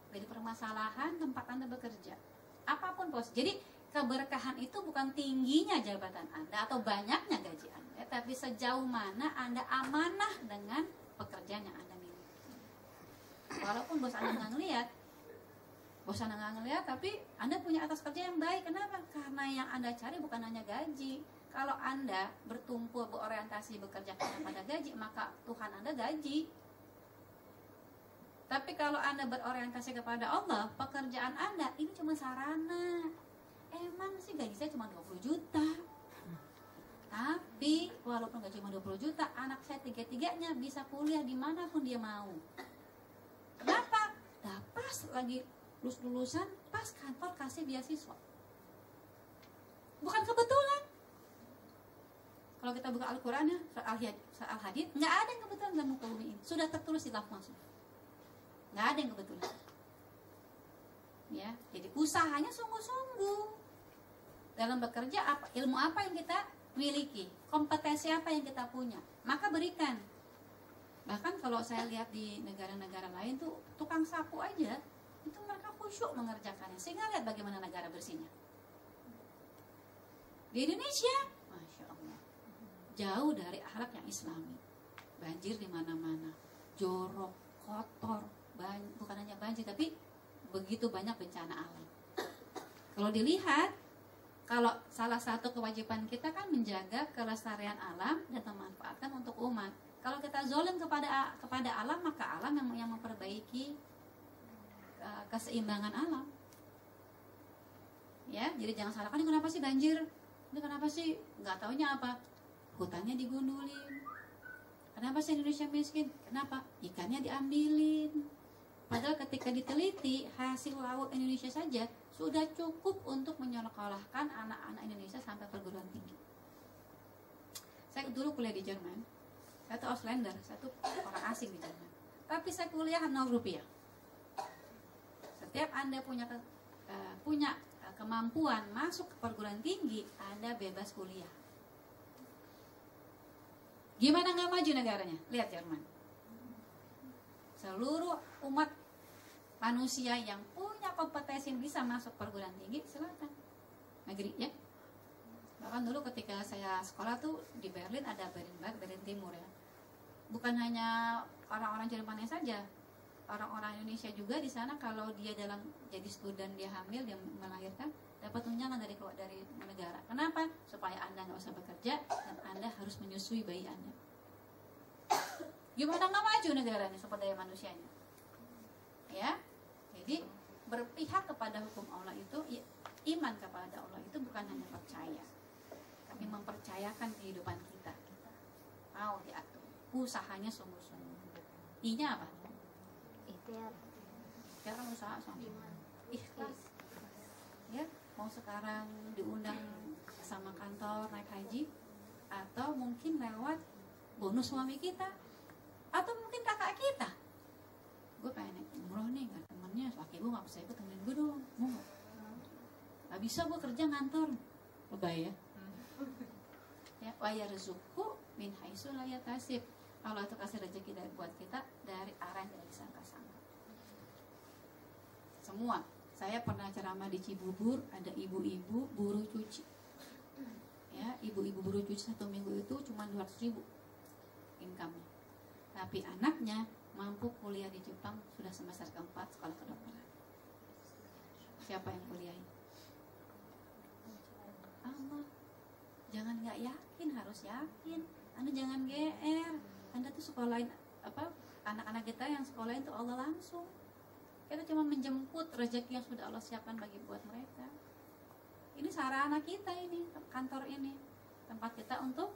dari permasalahan tempat Anda bekerja. Apapun pos. Jadi keberkahan itu bukan tingginya jabatan Anda atau banyaknya gaji Anda, tapi sejauh mana Anda amanah dengan pekerjaan yang Anda miliki. Walaupun bos Anda nggak ngelihat, tapi Anda punya atas kerja yang baik. Kenapa? Karena yang Anda cari bukan hanya gaji. Kalau Anda bertumpu berorientasi bekerja pada gaji, maka Tuhan Anda gaji. Tapi kalau Anda berorientasi kepada Allah, pekerjaan Anda ini cuma sarana. Emang sih gaji saya cuma 20 juta. Tapi walaupun gaji cuma 20 juta, anak saya tiga-tiganya bisa kuliah dimanapun dia mau. Kenapa? Nah, pas lagi lulusan, pas kantor kasih beasiswa. Bukan kebetulan. Kalau kita buka Al-Quran ya, Al-Hadid, nggak ada yang kebetulan dalam muka bumi ini. Sudah tertulis di lauh mahfuz. Nggak ada yang kebetulan. Ya, jadi usahanya sungguh-sungguh. Dalam bekerja ilmu apa yang kita miliki, kompetensi apa yang kita punya, maka berikan. Bahkan kalau saya lihat di negara-negara lain tuh tukang sapu aja itu mereka khusyuk mengerjakannya, sehingga lihat bagaimana negara bersihnya. Di Indonesia, masya Allah, jauh dari akhlak yang Islami. Banjir di mana-mana, jorok, kotor, bukan hanya banjir tapi begitu banyak bencana alam. Kalau dilihat, kalau salah satu kewajiban kita kan menjaga kelestarian alam dan memanfaatkan untuk umat. Kalau kita zolim kepada alam, maka alam yang memperbaiki keseimbangan alam. Ya, jadi jangan salahkan, ini kenapa sih banjir? Ini kenapa sih nggak taunya apa? Hutannya digundulin. Kenapa sih Indonesia miskin? Kenapa? Ikannya diambilin. Padahal ketika diteliti, hasil laut Indonesia saja sudah cukup untuk menyekolahkan anak-anak Indonesia sampai perguruan tinggi. Saya dulu kuliah di Jerman. Saya tuh Auslander, saya tuh orang asing di Jerman. Tapi saya kuliah 0 rupiah. Setiap Anda punya kemampuan masuk ke perguruan tinggi, Anda bebas kuliah. Gimana nggak maju negaranya? Lihat Jerman. Seluruh umat manusia yang punya kompetensi bisa masuk perguruan tinggi, silakan. Negeri ya. Bahkan dulu ketika saya sekolah tuh di Berlin ada Berlin Barat, Berlin Timur ya. Bukan hanya orang-orang Jermannya saja, orang-orang Indonesia juga di sana kalau dia jadi student, dia hamil, dia melahirkan, dapat tunjangan dari negara. Kenapa? Supaya Anda nggak usah bekerja dan Anda harus menyusui bayi Anda. Gimana nggak maju negaranya sumber daya manusianya? Ya, jadi berpihak kepada hukum Allah itu, iman kepada Allah itu bukan hanya percaya, tapi mempercayakan kehidupan kita. Mau diatur, usahanya sungguh-sungguh. I-nya apa? Ikhtiar. Sekarang usaha sama. Ikhlas. Ya, mau sekarang diundang sama kantor naik haji, atau mungkin lewat bonus suami kita, atau mungkin kakak kita. Gue pengen naik umroh nih, nggak temennya, laki gue nggak bisa ikut, temenin gue dong, mau nggak bisa gue kerja ngantor, lebay ya. Ya, wa yarzuqhu min haitsu la yahtasib. Allah itu kasih rezeki buat kita dari arah yang tidak disangka-sangka. Semua. Saya pernah ceramah di Cibubur, ada ibu-ibu buruh cuci. Ya, ibu-ibu buruh cuci 1 minggu itu cuma 200.000 income-nya. Tapi anaknya mampu kuliah di Jepang, sudah semester keempat sekolah kedokteran. Siapa yang kuliahin? Allah. Jangan nggak yakin, harus yakin. Anda jangan GR. Anda tuh sekolahin anak-anak kita yang sekolahin tuh Allah langsung. Kita cuma menjemput rezeki yang sudah Allah siapkan buat mereka. Ini sarana kita ini, kantor ini, tempat kita untuk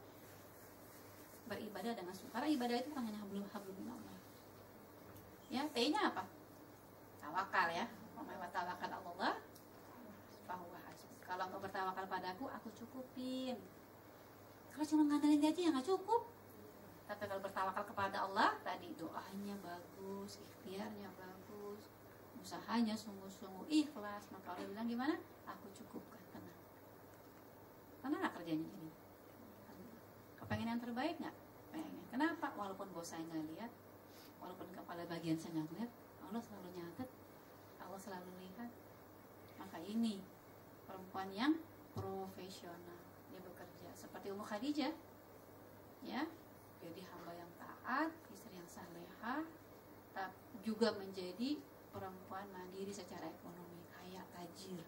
beribadah dengan suka. Karena ibadah itu bukan hanya hablum minallah. Ya, T-nya apa? Tawakal ya. Wa tawakkal Allah fahuwa hasbuh. Kalau engkau bertawakal padaku, aku cukupin. Kalau cuma ngandalin gaji ya nggak cukup. Tapi kalau bertawakal kepada Allah, tadi doanya bagus, ikhtiarnya bagus, usahanya sungguh-sungguh ikhlas, maka Allah bilang gimana? Aku cukupkan, tenang. Tenang nggak kerjanya ini? Kepengen yang terbaik nggak? Pengen. Kenapa? Walaupun bos saya nggak lihat, walaupun kepala bagian saya nggak lihat, Allah selalu nyatet, Allah selalu lihat. Maka ini perempuan yang profesional, dia bekerja seperti Ummu Khadijah, ya, jadi hamba yang taat, istri yang salehah, juga menjadi perempuan mandiri secara ekonomi, kaya, tajir.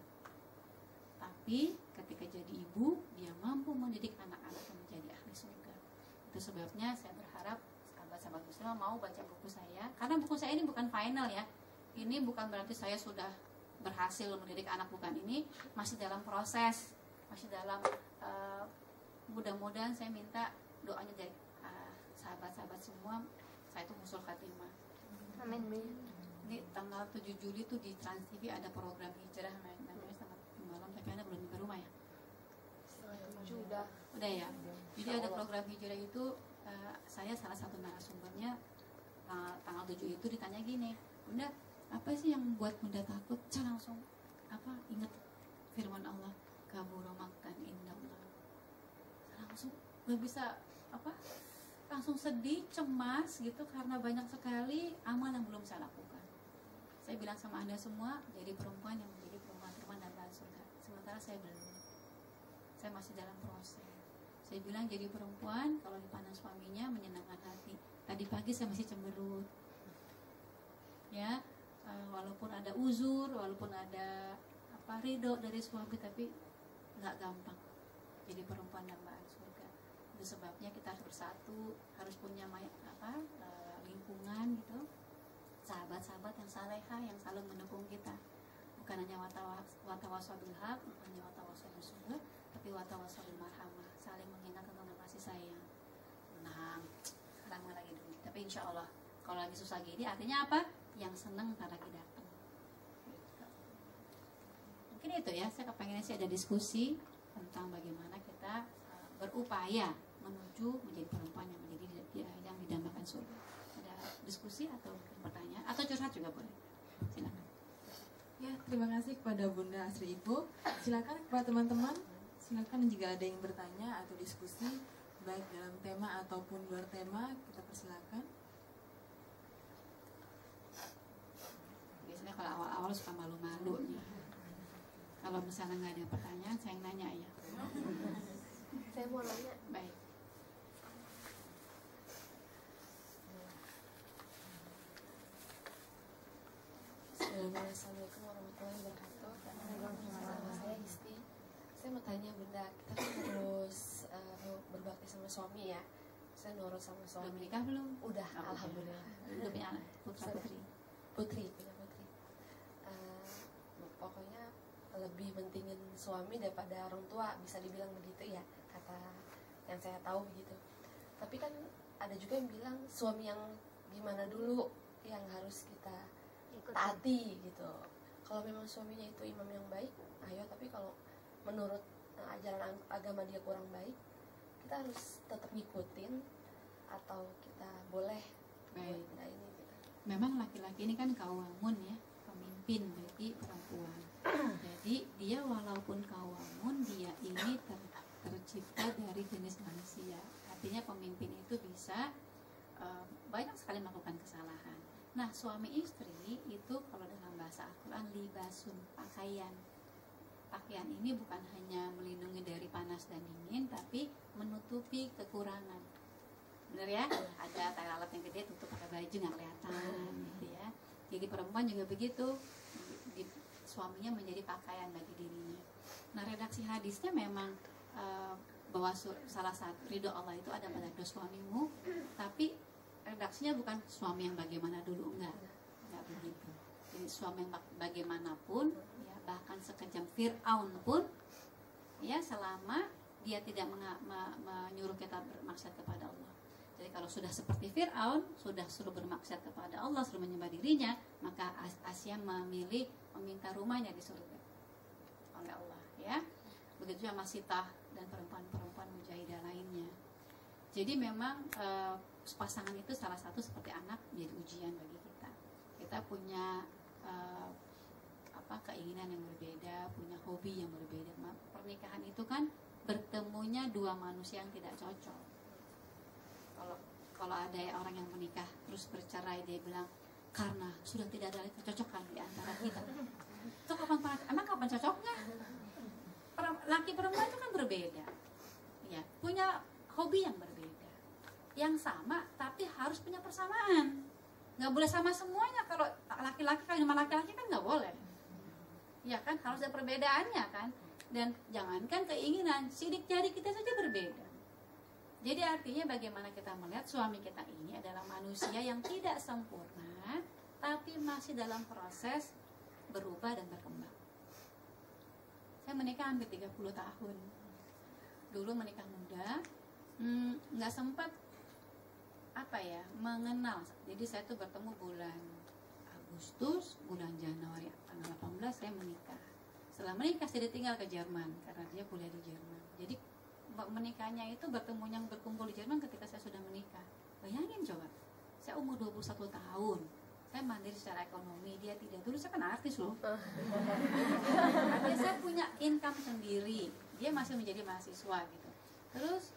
Tapi ketika jadi ibu, dia mampu mendidik anak-anak menjadi ahli surga. Itu sebabnya saya berharap sahabat-sahabat muslimah mau baca buku saya, karena buku saya ini bukan final ya. Ini bukan berarti saya sudah berhasil mendidik anak, bukan. Ini masih dalam proses, masih dalam mudah-mudahan saya minta doanya dari sahabat-sahabat semua. Saya itu husnul khatimah. Amin. Ini tanggal 7 Juli tuh di Trans TV ada program hijrah namanya sangat malam, tapi Anda belum ke rumah ya? Udah ya. Jadi ada program hijrah itu, saya salah satu narasumbernya tanggal 7 itu ditanya gini, Bunda, apa sih yang membuat Bunda takut? Saya langsung ingat firman Allah, kabura maqtan indallah. Saya langsung gak bisa langsung sedih, cemas gitu, karena banyak sekali amal yang belum saya lakukan. Saya bilang sama Anda semua, jadi perempuan yang menjadi perempuan dan bahas surga. Sementara saya belum. Saya masih dalam proses. Saya bilang jadi perempuan, kalau dipandang suaminya menyenangkan hati. Tadi pagi saya masih cemberut. Ya, walaupun ada uzur, walaupun ada ridho dari suami, tapi nggak gampang jadi perempuan dan bahas surga. Itu sebabnya kita harus bersabar. bersatu, harus punya lingkungan gitu, sahabat-sahabat yang salehah yang selalu mendukung kita, bukan hanya watawasau bil haq, bukan hanya watawasau bis sabr, tapi watawasau bil marhamah, saling mengingatkan tentang kasih sayang. Nah, lama lagi dulu. Tapi insya Allah kalau lagi susah gini artinya apa? Yang seneng ntar lagi datang. Gitu. Mungkin itu ya, saya kepengennya sih ada diskusi tentang bagaimana kita berupaya menuju menjadi perempuan yang yang didambakan surga. Ada diskusi atau pertanyaan atau curhat juga boleh. Silakan. Ya, terima kasih kepada Bunda Asri Ibu. Silakan kepada teman-teman, silakan jika ada yang bertanya atau diskusi baik dalam tema ataupun luar tema, kita persilakan. Biasanya kalau awal-awal suka malu-malu nih. Kalau misalnya nggak ada pertanyaan, saya yang nanya ya. Saya mau nanya. Baik. Assalamualaikum warahmatullahi wabarakatuh. Nama saya Isti. Saya mau tanya Bunda, kita kan harus berbakti sama suami ya. Saya nurut sama Belum suami. menikah belum? Udah, Oh, alhamdulillah. Belum punya anak, putra putri. Putri, punya putri. Pokoknya lebih mentingin suami daripada orang tua, bisa dibilang begitu ya, kata yang saya tahu begitu. Tapi kan ada juga yang bilang suami yang gimana dulu yang harus kita taati gitu. Kalau memang suaminya itu imam yang baik, ayo. Tapi kalau menurut ajaran agama dia kurang baik, kita harus tetap ngikutin atau kita boleh Baik. buat ini gitu. Memang laki-laki ini kan kawamun ya, pemimpin bagi perempuan. Jadi dia walaupun kawamun, dia ini tercipta dari jenis manusia. Artinya pemimpin itu bisa banyak sekali melakukan kesalahan. Nah, suami istri itu kalau dalam bahasa Al-Quran libasun, pakaian. Pakaian ini bukan hanya melindungi dari panas dan dingin, tapi menutupi kekurangan. Bener ya? Ada alat yang gede tutup pakai baju nggak kelihatan, gitu ya. Jadi perempuan juga begitu, suaminya menjadi pakaian bagi dirinya. Nah, redaksi hadisnya memang bahwa salah satu ridho Allah itu ada pada ridho suamimu, tapi redaksinya bukan suami yang bagaimana dulu, enggak begitu. Jadi suami yang bagaimanapun, ya, bahkan sekejam Fir'aun pun, ya, selama dia tidak menyuruh kita bermaksiat kepada Allah. Jadi kalau sudah seperti Fir'aun, sudah suruh bermaksiat kepada Allah, suruh menyembah dirinya, maka Asia memilih meminta rumahnya di surga oleh Allah, ya. Begitu juga Masitah dan perempuan-perempuan mujahidah lainnya. Jadi memang pasangan itu salah satu seperti anak menjadi ujian bagi kita. Kita punya keinginan yang berbeda, punya hobi yang berbeda. Pernikahan itu kan bertemunya dua manusia yang tidak cocok. Kalau ada orang yang menikah terus bercerai, dia bilang karena sudah tidak ada kecocokan di antara kita. Itu emang kapan cocoknya? Laki perempuan itu kan berbeda, ya, punya hobi yang berbeda, yang sama tapi harus punya persamaan. Nggak boleh sama semuanya. Kalau laki-laki kan sama laki-laki kan nggak boleh, ya kan, harus ada perbedaannya kan. Dan jangankan keinginan, sidik jari kita saja berbeda. Jadi artinya bagaimana kita melihat suami kita ini adalah manusia yang tidak sempurna, tapi masih dalam proses berubah dan berkembang. Saya menikah hampir 30 tahun. Dulu menikah muda, nggak sempat mengenal. Jadi saya tuh bertemu bulan Agustus, bulan Januari tanggal 18 saya menikah. Setelah menikah saya ditinggal ke Jerman karena dia kuliah di Jerman. Jadi menikahnya itu berkumpul di Jerman ketika saya sudah menikah. Bayangin coba, saya umur 21 tahun, saya mandiri secara ekonomi, dia tidak. Dulu saya kan artis loh. Artinya saya punya income sendiri, dia masih menjadi mahasiswa gitu. Terus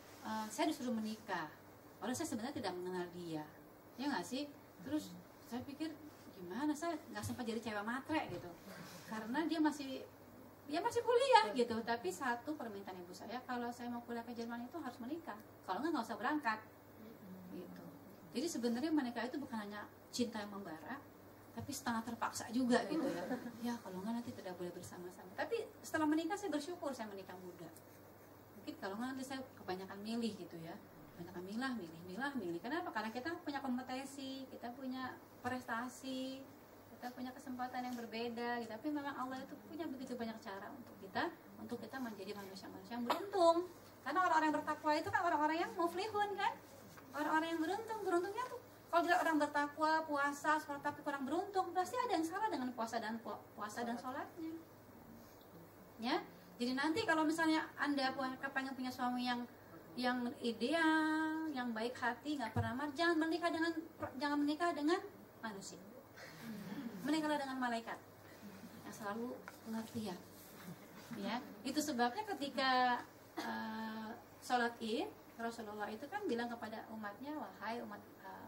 saya disuruh menikah, padahal saya sebenarnya tidak mengenal dia, ya nggak sih? Terus saya pikir gimana, saya nggak sempat jadi cewek matre gitu, karena dia masih kuliah gitu. Tapi satu permintaan ibu saya, kalau saya mau kuliah ke Jerman itu harus menikah, kalau nggak usah berangkat gitu. Jadi sebenarnya menikah itu bukan hanya cinta yang membara, tapi setengah terpaksa juga gitu ya. Ya kalau nggak nanti tidak boleh bersama-sama. Tapi setelah menikah saya bersyukur saya menikah muda. Mungkin kalau nggak nanti saya kebanyakan milih gitu ya. banyak milih. Kenapa? Karena kita punya kompetensi, kita punya prestasi, kita punya kesempatan yang berbeda gitu. Tapi memang Allah itu punya begitu banyak cara untuk kita menjadi manusia-manusia yang beruntung. Karena orang-orang yang bertakwa itu kan orang-orang yang muflihun kan, orang-orang yang beruntungnya tuh kalau dilihat orang bertakwa, puasa, sholat tapi kurang beruntung, pasti ada yang salah dengan puasa dan sholatnya. Ya, jadi nanti kalau misalnya Anda pengen punya suami yang ideal, yang baik hati, nggak pernah marah, jangan menikah dengan manusia. Menikahlah dengan malaikat yang selalu pengertian. Ya, itu sebabnya ketika sholat Id, Rasulullah itu kan bilang kepada umatnya, wahai umat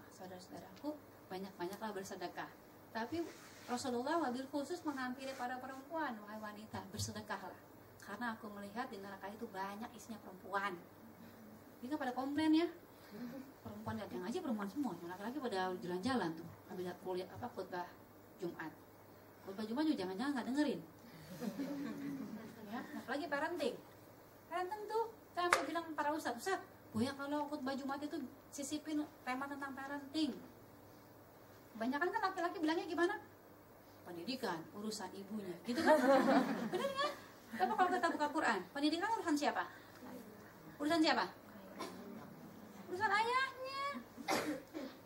saudara-saudaraku, banyak-banyaklah bersedekah. Tapi Rasulullah wabil khusus menghampiri para perempuan, wahai wanita, bersedekahlah. Karena aku melihat di neraka itu banyak isinya perempuan. Ini pada komplain ya, perempuan datang aja perempuan semua, laki-laki pada jalan-jalan tuh, ambil kuliah khutbah Jumat. Khutbah Jumat juga jangan-jangan nggak dengerin. Ya, apalagi parenting tuh, saya mau bilang para ustadz, Bu ya kalau khutbah Jumat itu sisipin tema tentang parenting. Kebanyakan kan laki-laki bilangnya gimana? Pendidikan, urusan ibunya, gitu kan? Benar nggak? Tapi kalau kita buka Quran, pendidikan urusan siapa? Urusan siapa? Urusan ayahnya.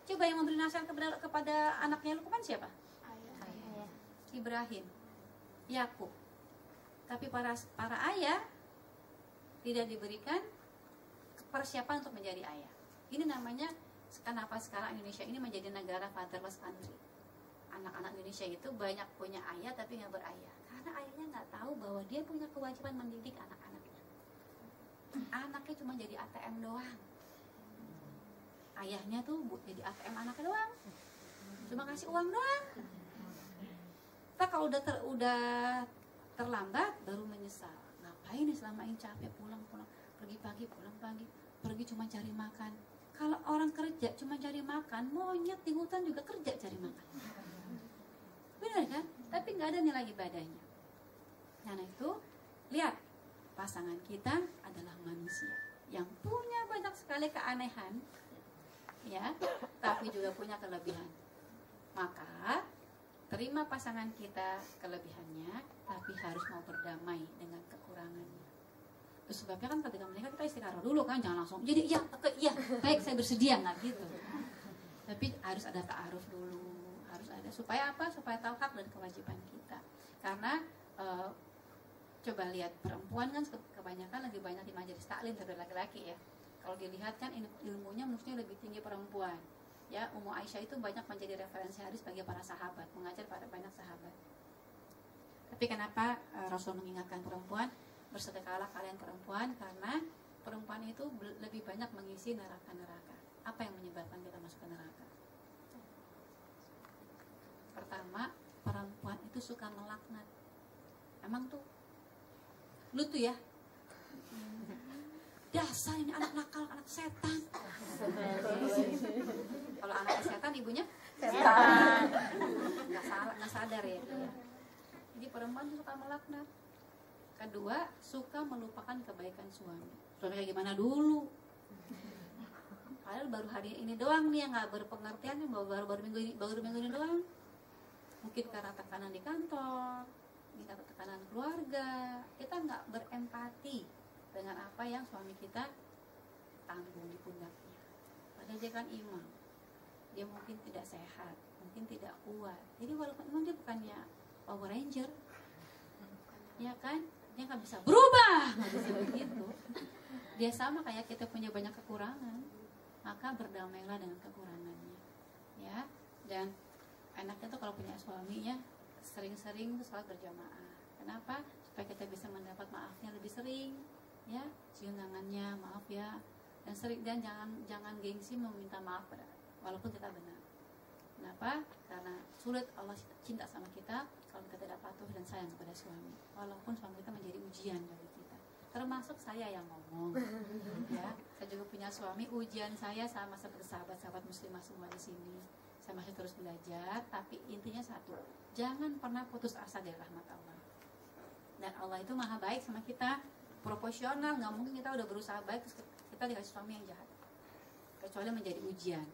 Coba yang memberi nasihat kepada anaknya Luqman siapa? Ayah. Ibrahim, Yakub. Tapi para ayah tidak diberikan persiapan untuk menjadi ayah. Ini namanya kenapa sekarang Indonesia ini menjadi negara fatherless country. Anak-anak Indonesia itu banyak punya ayah tapi nggak berayah. Karena ayahnya nggak tahu bahwa dia punya kewajiban mendidik anak-anaknya. Anaknya cuma jadi ATM doang. Ayahnya tuh jadi ATM anaknya doang. Cuma kasih uang doang. Kita kalau udah terlambat baru menyesal. Ngapain nih selama ini capek pulang pergi pagi pulang pagi, pergi cuma cari makan. Kalau orang kerja cuma cari makan, monyet di hutan juga kerja cari makan. Benar kan? Tapi nggak ada nilai ibadahnya. Karena itu lihat, pasangan kita adalah manusia yang punya banyak sekali keanehan, ya, tapi juga punya kelebihan. Maka terima pasangan kita kelebihannya, tapi harus mau berdamai dengan kekurangannya. Itu sebabnya kan ketika menikah kita istikharah dulu kan, jangan langsung jadi iya baik saya bersedia, nggak gitu. Tapi harus ada ta'aruf dulu, harus ada supaya apa? Supaya tahu hak dan kewajiban kita. Karena coba lihat perempuan kan kebanyakan lebih banyak di majelis taklim daripada laki-laki ya. Kalau dilihat kan ilmunya mestinya lebih tinggi perempuan. Ya, Ummu Aisyah itu banyak menjadi referensi hadis bagi para sahabat, mengajar pada banyak sahabat. Tapi kenapa Rasul mengingatkan perempuan? Bersedekahlah kalian perempuan, karena perempuan itu lebih banyak mengisi neraka-neraka. Apa yang menyebabkan kita masuk ke neraka? Pertama, perempuan itu suka melaknat. Emang tuh lu tuh ya, dasar ini anak nakal, anak setan. Kalau anak setan, ibunya setan. Nggak sadar ya. Jadi perempuan tuh suka melaknat. Kedua, suka melupakan kebaikan suami. Suami kayak gimana dulu? Padahal baru hari ini doang nih yang nggak berpengertian, baru minggu ini doang. Mungkin karena tekanan di kantor, karena tekanan keluarga, kita nggak berempati dengan apa yang suami kita tanggung di pundaknya. Padahal dia kan imam, dia mungkin tidak sehat, mungkin tidak kuat. Jadi walaupun imam dia bukannya Power Ranger, ya kan? Dia nggak bisa berubah, nggak bisa begitu. Dia sama kayak kita punya banyak kekurangan, maka berdamailah dengan kekurangannya, ya. Dan enaknya tuh kalau punya suami ya sering-sering tuh sholat berjamaah. Kenapa? Supaya kita bisa mendapat maafnya lebih sering, ya. Cium tangannya, maaf ya. Dan jangan gengsi meminta maaf walaupun kita benar. Kenapa? Karena sulit Allah cinta sama kita kalau kita tidak patuh dan sayang kepada suami, walaupun suami kita menjadi ujian bagi kita. Termasuk saya yang ngomong, ya. Saya juga punya suami, ujian saya sama seperti sahabat-sahabat muslimah semua di sini. Saya masih terus belajar, tapi intinya satu, jangan pernah putus asa dari rahmat Allah. Dan Allah itu maha baik sama kita, proporsional. Nggak mungkin kita udah berusaha baik terus kita dikasih suami yang jahat. kecuali menjadi ujian,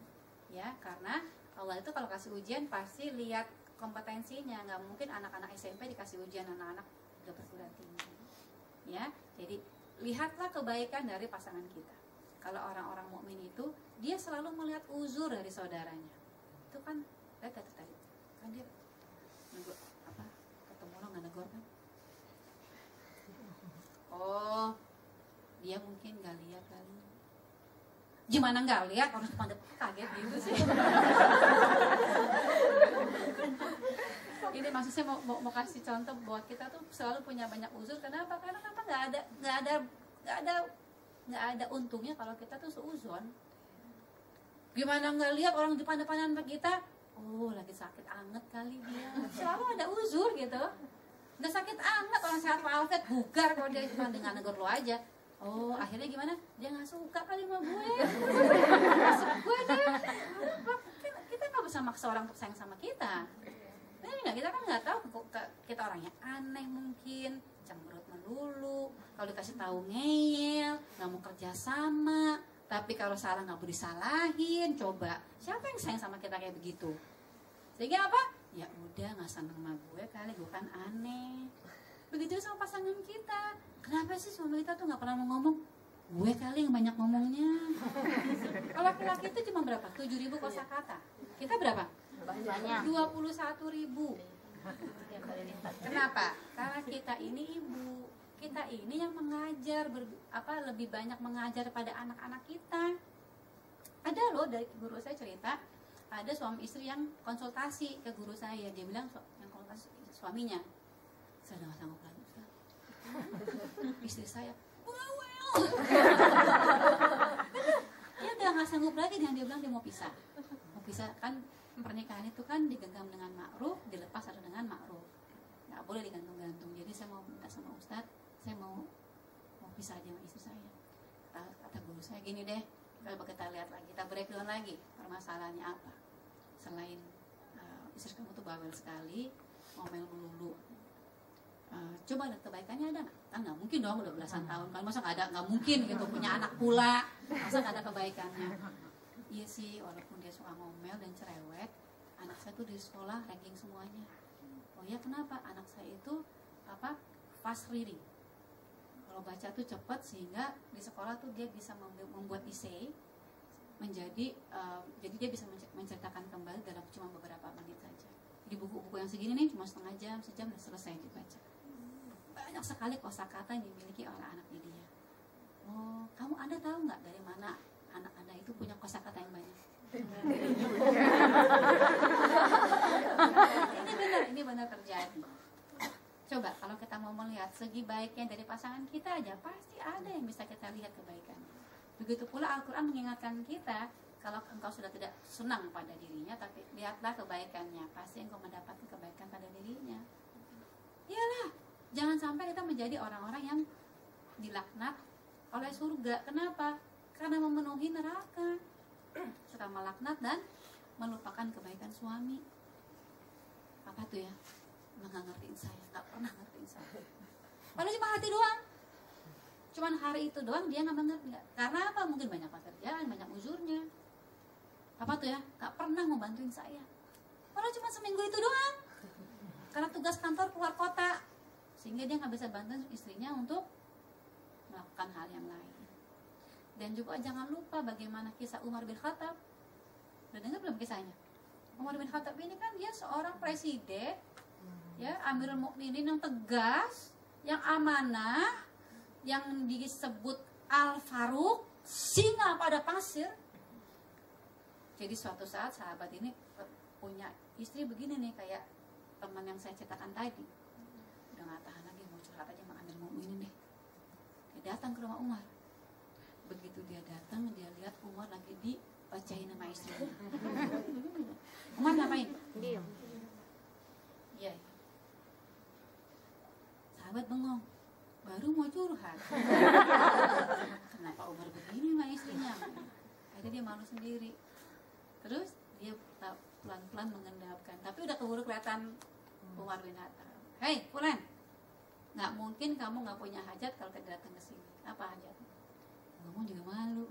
ya, karena Allah itu kalau kasih ujian pasti lihat kompetensinya. Nggak mungkin anak-anak SMP dikasih ujian anak-anak udah perguruan tinggi, ya. Jadi lihatlah kebaikan dari pasangan kita. Kalau orang-orang mukmin itu dia selalu melihat uzur dari saudaranya. Itu kan lihat tadi kan dia negor apa, ketemu lo nggak negor kan? Oh, dia mungkin nggak lihat kali. Gimana nggak lihat, orang depan kaget gitu sih. Ini maksud saya mau kasih contoh bahwa kita tuh selalu punya banyak uzur. Kenapa? Karena apa? Nggak ada untungnya kalau kita tuh seuzon. Gimana nggak lihat orang depan-depanan kita? Oh, lagi sakit anget kali dia. Selalu ada uzur gitu. Nggak sakit anget, orang sehat walafiat, bugar kalau dia cuma dengan negor lo aja. Oh, akhirnya gimana? Dia nggak suka kali sama gue. Masuk gue deh. Kita nggak bisa maksa orang untuk sayang sama kita. Nah, kita kan nggak tahu kita orangnya aneh mungkin, cemberut melulu. Kalau dikasih tahu ngeyel, nggak mau kerja sama. Tapi kalau salah nggak boleh disalahin. Coba, siapa yang sayang sama kita kayak begitu? Sehingga apa? Ya udah, nggak seneng sama gue kali, gue kan aneh. Begitu sama pasangan kita. Kenapa sih suami kita tuh nggak pernah mau ngomong? Gue kali yang banyak ngomongnya. Kalau laki-laki itu cuma berapa? 7.000 kosakata. Kita berapa? Banyak. 21.000. Kenapa? Karena kita ini ibu. Kita ini yang mengajar, lebih banyak mengajar pada anak-anak kita. Ada loh dari guru saya cerita, ada suami istri yang konsultasi ke guru saya. Dia bilang yang konsultasi suaminya, saya udah gak sanggup lagi, Ustaz. Istri saya bawel. Dia udah gak sanggup lagi, dan dia bilang dia mau pisah. Mau pisah kan, pernikahan itu kan digenggam dengan ma'ruf, dilepas atau dengan ma'ruf. Gak boleh digantung-gantung. Jadi saya mau minta sama Ustaz, saya mau pisah aja sama istri saya. Kata guru saya gini deh, kalau kita lihat lagi, kita breakdown lagi permasalahannya apa. Selain istri kamu tuh bawel sekali, ngomel melulu, coba lihat kebaikannya ada nggak? Kan nggak mungkin dong, udah belasan tahun kan, masa nggak mungkin gitu, punya anak pula, masa nggak ada kebaikannya? Iya sih, walaupun dia suka ngomel dan cerewet, anak saya tuh di sekolah ranking semuanya. Oh ya, kenapa? Anak saya itu fast reading. Kalau baca tuh cepat, sehingga di sekolah tuh dia bisa membuat essay menjadi jadi dia bisa menceritakan kembali dalam cuma beberapa menit saja. Di buku-buku yang segini nih cuma setengah jam, sejam udah selesai dibaca. Banyak sekali kosakata yang dimiliki oleh anaknya dia. Oh, Anda tahu nggak dari mana anak Anda itu punya kosakata yang banyak? Ini benar terjadi. Coba kalau kita mau melihat segi baiknya dari pasangan kita aja, pasti ada yang bisa kita lihat kebaikannya. Begitu pula Al-Quran mengingatkan kita, kalau engkau sudah tidak senang pada dirinya, tapi lihatlah kebaikannya, pasti engkau mendapatkan kebaikan pada dirinya. Iyalah, jangan sampai kita menjadi orang-orang yang dilaknat oleh surga. Kenapa? Karena memenuhi neraka. Suka melaknat dan melupakan kebaikan suami. Apa tuh ya? Nggak ngertiin saya, nggak pernah ngertiin saya. Padahal cuma hati doang, cuman hari itu doang dia nggak mengerti. Karena apa? Mungkin banyak pekerjaan, banyak uzurnya. Apa tuh ya? Nggak pernah mau bantuin saya. Padahal cuma seminggu itu doang. Karena tugas kantor keluar kota, sehingga dia nggak bisa bantuin istrinya untuk melakukan hal yang lain. Dan juga jangan lupa bagaimana kisah Umar bin Khattab. Udah dengar belum kisahnya? Umar bin Khattab ini kan dia seorang presiden, ya, Amirul Mukminin yang tegas, yang amanah, yang disebut Al-Faruq, singa pada pasir. Jadi suatu saat sahabat ini punya istri begini nih, kayak teman yang saya ceritakan tadi. Udah gak tahan lagi, mau curhat aja sama Amirul Mukminin deh. Dia datang ke rumah Umar. Begitu dia datang, dia lihat Umar lagi dibacain sama istrinya. Umar ngapain? Diam. Iya. Sahabat bengong, baru mau curhat. Kenapa Umar begini sama istrinya? Akhirnya dia malu sendiri. Terus dia pelan-pelan mengendapkan. Tapi udah keburu kelihatan Umar bin Khattab. Hei, Fulan, nggak mungkin kamu nggak punya hajat kalau tidak datang ke sini. Apa hajat? Ngomong juga malu.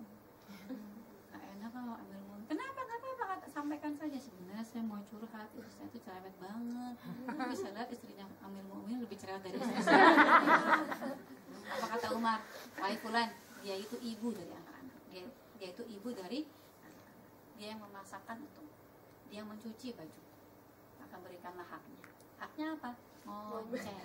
nggak enak kalau ambil mulut. Kenapa? Nggak apa-apa, sampaikan saja. Sebenarnya saya mau curhat, istri saya itu cerewet banget. Bisa lihat istrinya ambil mu'min lebih cerewet dari istri saya. Apa kata Umar? Wahai fulan, dia itu ibu dari anak-anak. Dia itu ibu dari anak-anak. Dia yang memasakkan untuk, dia yang mencuci baju. Maka berikanlah haknya. Haknya apa? Ngoceh.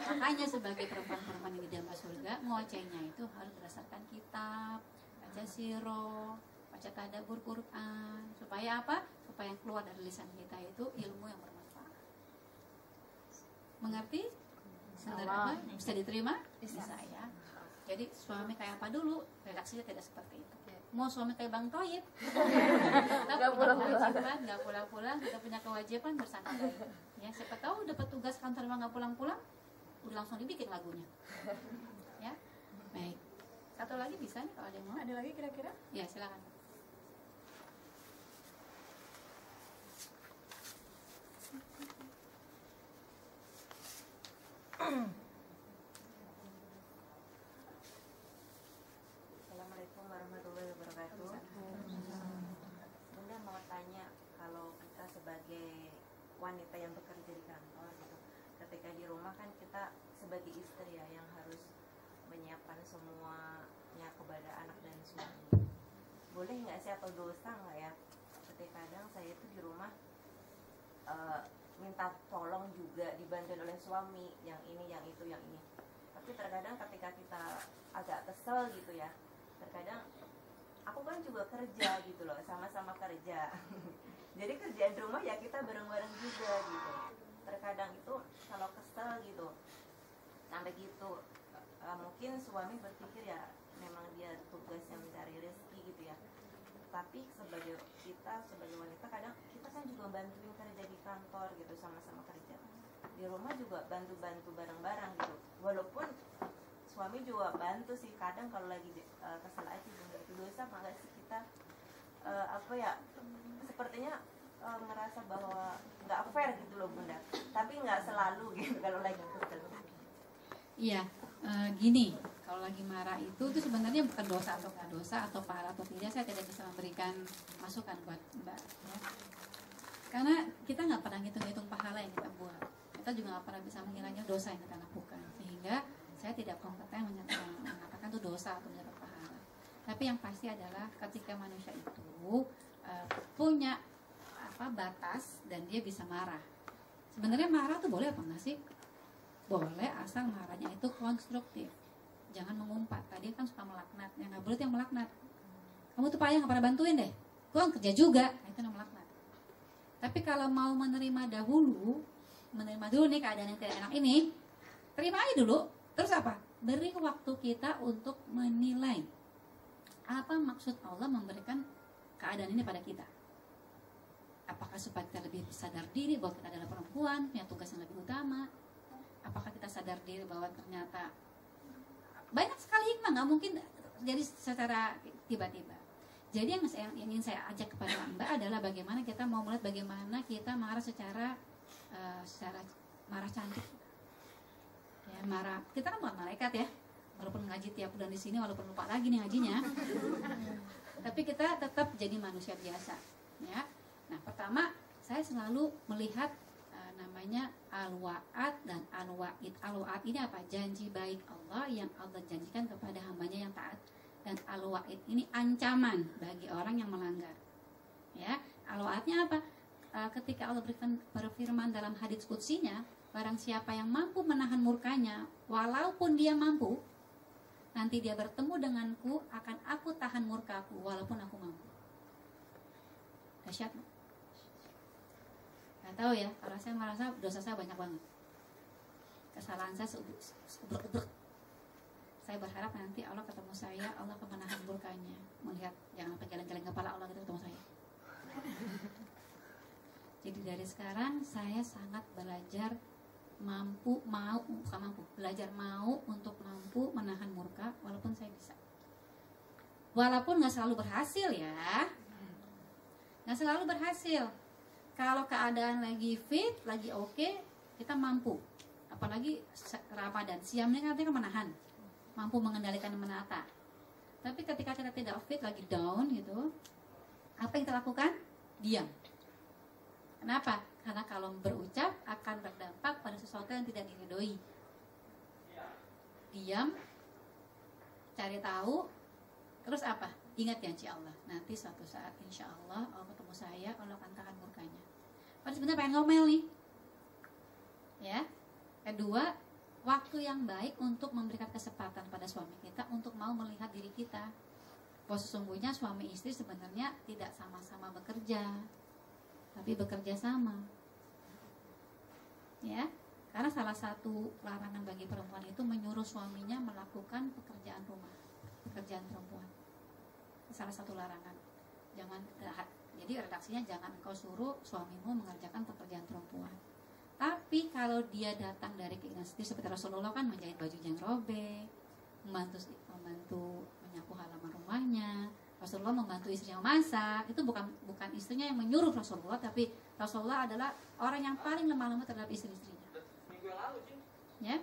Makanya sebagai perempuan-perempuan yang di dalam surga, ngocehnya itu harus berdasarkan kitab, baca siro, baca tadabbur Quran. Supaya apa? Supaya yang keluar dari lisan kita itu ilmu yang bermanfaat. Mengerti? Sederhana? Bisa diterima? Bisa ya. Jadi suami kayak apa dulu? Redaksinya tidak seperti itu. Mau suami kayak Bang Toyib, kita punya kewajiban, nggak pulang-pulang, kita punya kewajiban bersama baik. Ya, siapa tahu dapat tugas kantor nggak pulang-pulang, udah langsung dibikin lagunya. Ya, baik. Satu lagi bisa nih kalau ada yang mau. Ada lagi kira-kira? Ya, silakan. Assalamualaikum warahmatullahi wabarakatuh. Bunda mau tanya, kalau kita sebagai wanita yang bekerja di kantor gitu, ketika di rumah kan kita sebagai istri ya yang harus menyiapkan semuanya kepada anak dan suami. Boleh nggak sih atau dosa nggak ya? Ketika kadang saya itu di rumah minta tolong juga dibantu oleh suami yang ini, yang itu, yang ini. Tapi terkadang ketika kita agak kesel gitu ya, terkadang aku kan juga kerja gitu loh, sama-sama kerja. Jadi kerjaan rumah ya kita bareng-bareng juga gitu. Terkadang itu kalau kesel gitu sampai gitu, mungkin suami berpikir ya memang dia tugasnya mencari rezeki gitu ya. Tapi sebagai kita sebagai wanita, kadang kita kan juga bantuin kerja di kantor gitu, sama-sama kerja. Di rumah juga bantu-bantu bareng-bareng gitu. Walaupun suami juga bantu sih, kadang kalau lagi kesel aja Bunda, itu dosa nggak sih kita apa ya, sepertinya ngerasa bahwa nggak fair gitu loh Bunda, tapi nggak selalu gitu kalau lagi kesel. Iya, gini, kalau lagi marah itu sebenarnya bukan dosa atau nggak dosa atau pahala atau tidak, saya tidak bisa memberikan masukan buat Mbak ya. Karena kita nggak pernah ngitung-ngitung pahala yang kita buat, kita juga nggak pernah bisa mengiranya dosa yang kita lakukan, sehingga saya tidak kompeten mengatakan itu dosa atau mendapat pahala. Tapi yang pasti adalah ketika manusia itu punya batas dan dia bisa marah. Sebenarnya marah tuh boleh apa enggak sih? Boleh, asal marahnya itu konstruktif. Jangan mengumpat. Tadi kan suka melaknat, yang nggak boleh itu yang melaknat. Kamu tuh payah nggak pernah bantuin deh. Gue kan kerja juga, nah, itu yang melaknat. Tapi kalau mau menerima dulu nih keadaan yang tidak enak ini, terima aja dulu. Terus apa? Beri waktu kita untuk menilai apa maksud Allah memberikan keadaan ini pada kita. Apakah supaya kita lebih sadar diri bahwa kita adalah perempuan, punya tugas yang lebih utama? Apakah kita sadar diri bahwa ternyata banyak sekali hikmah, nggak mungkin jadi secara tiba-tiba. Jadi yang ingin saya ajak kepada Mbak adalah bagaimana kita mau melihat bagaimana kita marah secara marah cantik. Ya, marah. Kita kan bukan malaikat ya. Walaupun ngaji tiap bulan di sini, walaupun lupa lagi nih ngajinya. Tapi kita tetap jadi manusia biasa, ya. Nah, pertama saya selalu melihat namanya al-wa'ad dan al-wa'id. Al-wa'ad ini apa? Janji baik Allah yang Allah janjikan kepada hambanya yang taat. Dan al-wa'id ini ancaman bagi orang yang melanggar. Ya, al-wa'adnya apa? Ketika Allah berfirman dalam hadits qudsinya, barang siapa yang mampu menahan murkanya, walaupun dia mampu, nanti dia bertemu denganku, akan aku tahan murkaku walaupun aku mampu. Dahsyat. Gak tahu ya, kalau saya merasa dosa saya banyak banget, kesalahan saya seubek-ubek. Saya berharap nanti Allah ketemu saya, Allah akan menahan murkanya, melihat jangan sampai geleng-geleng kepala Allah gitu ketemu saya. Jadi dari sekarang saya sangat belajar belajar mau untuk mampu menahan murka walaupun saya bisa. Walaupun nggak selalu berhasil ya, nggak selalu berhasil. Kalau keadaan lagi fit, lagi oke, kita mampu. Apalagi Ramadan, siam ini katanya menahan, mampu mengendalikan menata. Tapi ketika kita tidak fit, lagi down gitu, apa yang kita lakukan? Diam. Kenapa? Karena kalau berucap akan berdampak pada sesuatu yang tidak diridhoi. Diam, cari tahu, terus apa? Ingat janji Allah. Nanti suatu saat insya Allah ketemu saya, Allah akan tahan murkanya. Padahal sebenarnya pengen ngomel nih. Ya. Kedua, waktu yang baik untuk memberikan kesempatan pada suami kita untuk mau melihat diri kita. Bahwa sesungguhnya suami istri sebenarnya tidak sama-sama bekerja, tapi bekerja sama. Ya, karena salah satu larangan bagi perempuan itu menyuruh suaminya melakukan pekerjaan rumah, pekerjaan perempuan. Salah satu larangan. Jangan, jadi redaksinya jangan kau suruh suamimu mengerjakan pekerjaan perempuan. Tapi kalau dia datang dari keinginan sendiri, seperti Rasulullah kan menjahit baju yang robek, membantu menyapu halaman rumahnya. Rasulullah membantu istrinya memasak. Itu bukan istrinya yang menyuruh Rasulullah, tapi Rasulullah adalah orang yang paling lemah lembut terhadap istri-istrinya. Ya,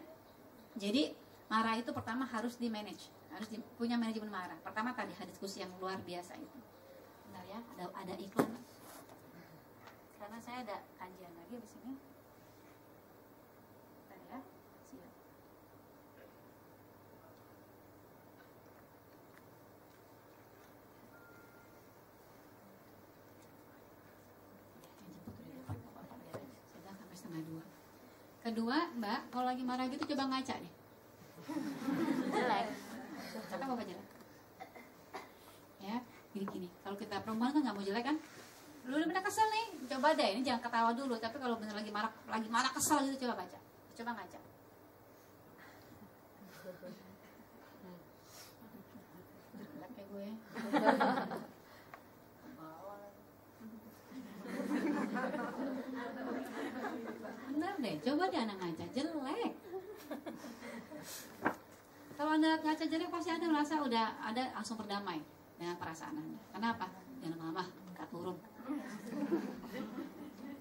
jadi marah itu pertama harus di manage, harus punya manajemen marah. Pertama tadi diskusi yang luar biasa itu. Bentar ya, ada iklan. Karena saya ada kajian lagi di sini. Ya, siap. Sudah sampai 1:30. Kedua, Mbak, kalau lagi marah gitu coba ngaca deh. Jelek. Cakep apa jelek? Ya, gini. Kalau kita perempuan kan nggak mau jelek kan? Lu udah bener kesel nih, coba deh. Ini jangan ketawa dulu, tapi kalau bener lagi marah kesel gitu coba baca. Coba ngaca. Jelek kayak gue. Bener deh, coba deh anak ngaca jelek. Kalau Anda ngaca jelek pasti Anda merasa udah ada langsung berdamai dengan perasaan Anda. Kenapa? Jangan lama-lama, gak turun.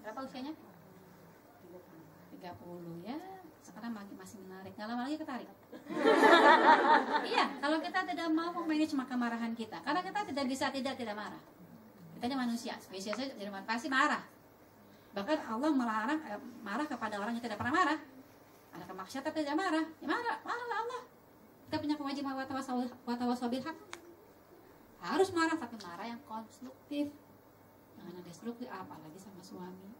Berapa usianya? 30 ya. Sekarang masih menarik, gak lama lagi ketarik. Iya, kalau kita tidak mau memanage kemarahan kita, karena kita tidak bisa tidak marah. Kita ini manusia, spesiesnya jadi pasti marah. Bahkan Allah melarang marah kepada orang yang tidak pernah marah. Ada kemaksiatan tapi tidak marah, ya marahlah Allah. Kita punya kewajiban wa tawassaw bil haq. Harus marah, tapi marah yang konstruktif, jangan yang destruktif, apalagi sama suami.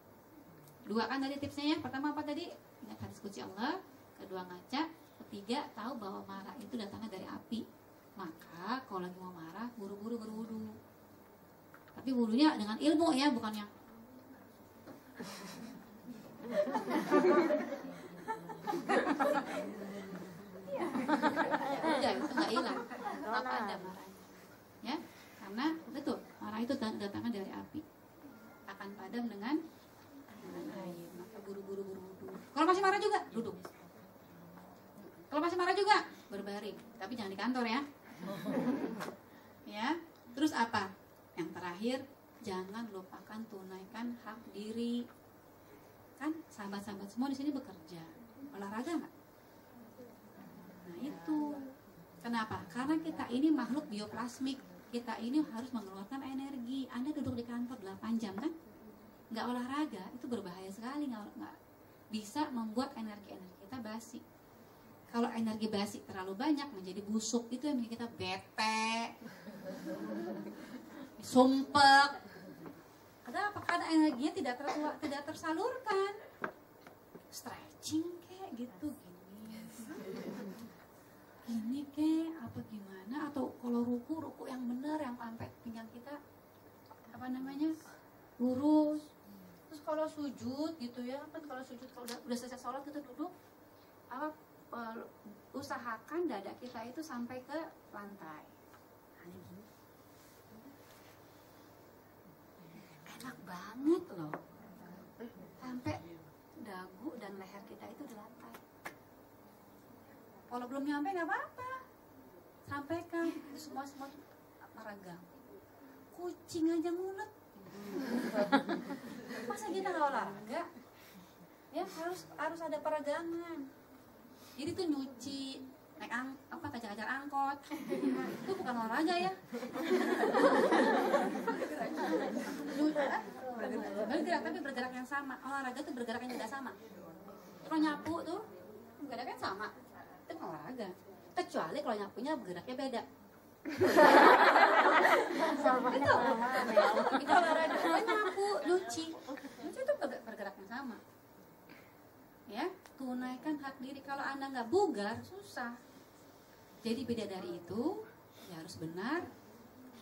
Dua kan tadi tipsnya ya. Pertama apa tadi? Ingat hadis qudsi Allah. Kedua ngaca. Ketiga tahu bahwa marah itu datangnya dari api. Maka kalau lagi mau marah, buru-buru berwudu. Tapi wudunya dengan ilmu ya, bukan yang udah itu nggak hilang, tetap ada marahnya. Ya, karena betul marah itu datangnya dari api, akan padam dengan air. Maka buru-buru berwudu. Kalau masih marah juga duduk. Kalau masih marah juga berbaring, tapi jangan di kantor ya. Ya, terus apa? Yang terakhir, jangan lupakan tunaikan hak diri. Kan sahabat-sahabat semua di sini bekerja, olahraga nggak? Nah itu, kenapa? Karena kita ini makhluk bioplasmik. Kita ini harus mengeluarkan energi. Anda duduk di kantor 8 jam kan? Nggak olahraga, itu berbahaya sekali. Nggak bisa membuat energi kita basi. Kalau energi basi terlalu banyak menjadi busuk, itu yang bikin kita bete, sumpek. Kenapa? Karena energinya tidak tersalurkan. Stretching kayak gitu, gini kayak apa gimana? Atau kalau ruku yang benar, yang sampai pinggang kita lurus. Terus kalau sujud gitu ya, kan kalau sujud kalau udah selesai sholat kita duduk, usahakan dada kita itu sampai ke lantai. Enak banget loh, sampai dagu dan leher kita itu di lantai. Kalau belum nyampe nggak apa-apa, sampaikan. Itu semua meregang. Kucing aja ngulet. Masa kita nggak olahraga? Ya harus ada peregangan. Jadi tuh nyuci naik kejar-kejar angkot. Itu bukan olahraga ya. Bergerak tapi bergerak yang sama. Olahraga itu bergerak yang tidak sama. Kalau nyapu tuh bergerak yang sama, itu kan olahraga. Kecuali kalau nyapunya bergeraknya beda. Itu olahraga. Kalau nyapu, nyuci itu bergerak yang sama. Ya, tunaikan hak diri. Kalau Anda nggak bugar, susah. Jadi beda dari itu, dia harus benar,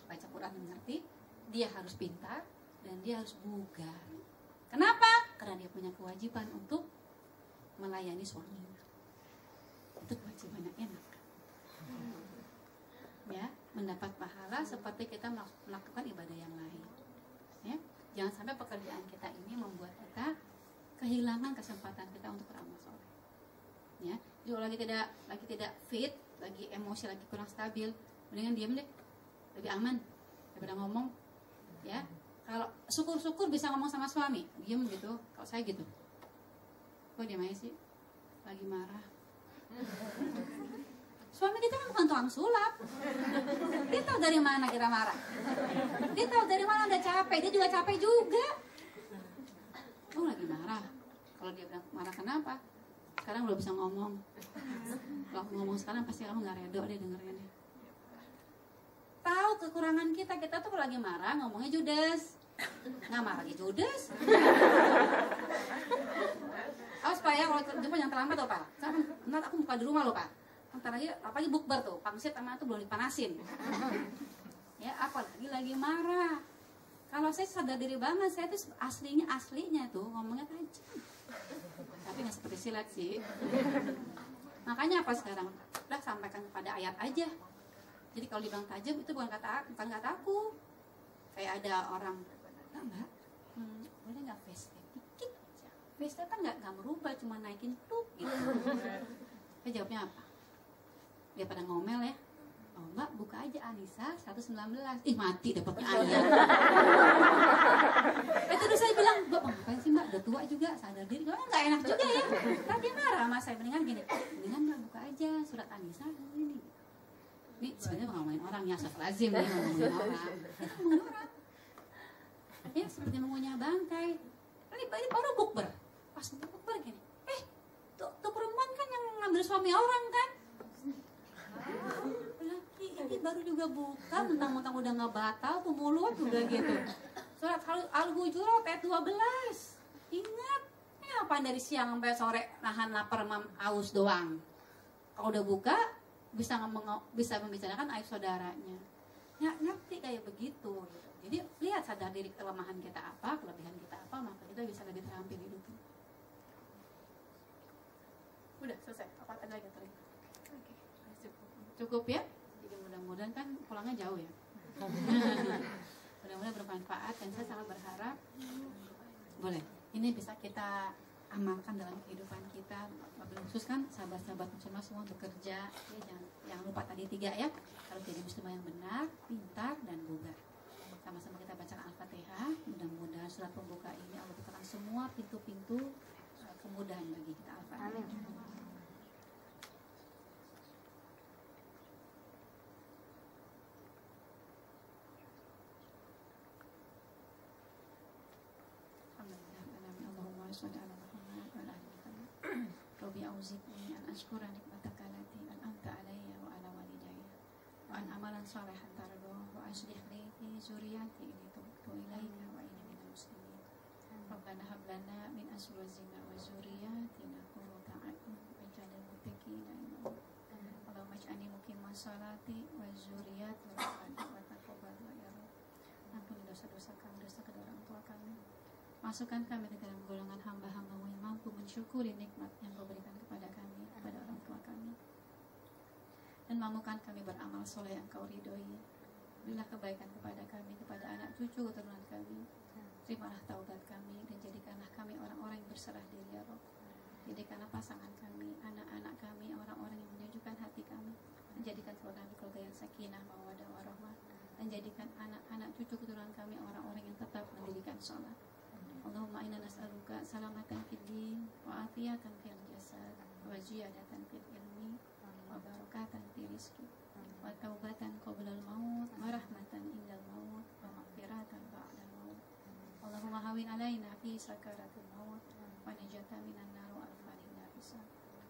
baca Quran yang ngerti, dia harus pintar, dan dia harus bugar. Kenapa? Karena dia punya kewajiban untuk melayani suaminya. Itu kewajibannya enak. Ya, mendapat pahala seperti kita melakukan ibadah yang lain. Ya, jangan sampai pekerjaan kita ini membuat kita kehilangan kesempatan kita untuk beramal soleh. Ya, kalau lagi tidak fit, lagi emosi lagi kurang stabil, mendingan diam deh, lebih aman daripada ngomong. Ya, kalau syukur-syukur bisa ngomong sama suami, diam gitu. Kalau saya gitu, kok diam aja sih, lagi marah. Suami kita kan bukan tukang sulap. Dia tahu dari mana kita marah. Dia tahu dari mana udah capek. Dia juga capek juga. Oh lagi marah. Kalau dia bilang marah kenapa? Sekarang belum bisa ngomong. Kalau aku ngomong sekarang pasti kamu gak redo deh dengerin. Tahu kekurangan kita. Kita tuh kalau lagi marah ngomongnya judes. Nggak marah lagi judes. Awas Pak ya, kalau jemput yang terlambat loh Pak. Nanti aku buka di rumah loh Pak. Ntar lagi, apalagi bukber tuh, pangsit sama itu belum dipanasin. Ya, apalagi lagi marah. Kalau saya sadar diri banget, saya tuh aslinya tuh ngomongnya tajam. Tapi nggak seperti silat sih. Makanya apa sekarang? Udah sampaikan kepada ayat aja. Jadi kalau dibilang tajam itu bukan kata aku. Kayak ada orang, Mbak, boleh nggak FaceTime dikit aja? FaceTime kan nggak merubah, cuma naikin tuh gitu. Saya jawabnya apa? Dia pada ngomel ya. Oh Mbak, buka aja Anissa 119. Ih mati dapetnya ayat. Itu terus saya bilang, Mbak ngapain sih Mbak? Udah tua juga, sadar diri. Kalau nggak enak juga ya. Tadi dia marah sama saya, mendingan gini. Mendingan Mbak buka aja surat Anissa ini. Ini sebenarnya ngomongin orang ya, astagfirullahaladzim nih ngomongin orang. Ngomongin orang. Ya seperti mengunyah bangkai. Ini baru bukber. Pas bukber gini. Tuh perempuan kan yang ngambil suami orang kan? Ini baru juga buka, mentang-mentang udah nggak batal tuh mulut udah gitu. Surat Al-Hujurat ayat 12. Ingat, ini apa dari siang sampai sore nahan lapar aus doang. Kalau udah buka bisa membicarakan aib saudaranya. Ya ngerti kayak begitu gitu. Jadi lihat sadar diri kelemahan kita apa, kelebihan kita apa, maka kita bisa lebih terampil hidupnya. Udah selesai. Apa ada lagi tadi? Oke. Cukup ya? Jadi mudah-mudahan kan pulangnya jauh ya. Mudah-mudahan bermanfaat dan saya sangat berharap boleh. Ini bisa kita amalkan dalam kehidupan kita. Khusus kan sahabat-sahabat muslimah semua bekerja. Ya, jangan lupa tadi 3 ya. Harus jadi muslimah yang benar, pintar dan bugar. Sama-sama kita baca Al-Fatihah. Mudah-mudahan surat pembuka ini Allah bukakan semua pintu-pintu kemudahan bagi kita. Al-Fatihah. Rabbi auzi'ni an ashkura nikmataka allati an'amta alayya wa ala walidayya wa an amalan salihan tardahu wa aslih li fi zurriyyati inni tubtu ilaika wa inni minal muslimin. Rabbana hab lana min azwajina wa zurriyyatina qurrata a'yun waj'alna muttaqina imama. Allahumma ij'alni muqimas salati wa zurriyyati wa taqabbal ya Rabb. Ampuni dosa-dosa kami, dosa kedua orang tua kami. Masukkan kami ke dalam golongan hamba-hamba-Mu yang mampu mensyukuri nikmat yang Kau berikan kepada kami, kepada orang tua kami. Dan mampukan kami beramal soleh yang Kau ridhoi. Berilah kebaikan kepada kami, kepada anak cucu keturunan kami. Terimalah taubat kami dan jadikanlah kami orang-orang yang berserah diri ya Rabb. Jadikanlah pasangan kami, anak-anak kami, orang-orang yang menyejukkan hati kami. Menjadikan keluarga yang sakinah, mawaddah, warahmah. Dan jadikan anak-anak cucu keturunan kami orang-orang yang tetap mendirikan sholat. Allahumma inna nas'aluka salamatan fid din wa afiyatan fil jasad wa ziyadatan fil ilmi wa wa barakatan fi rizqi wa taubatan qoblal maut wa rahmatan indal maut wa maghfiratan ba'dal maut. Allahumma hawin alaina fi sakaratil maut wa najatan minan nar wa alfanina bisa.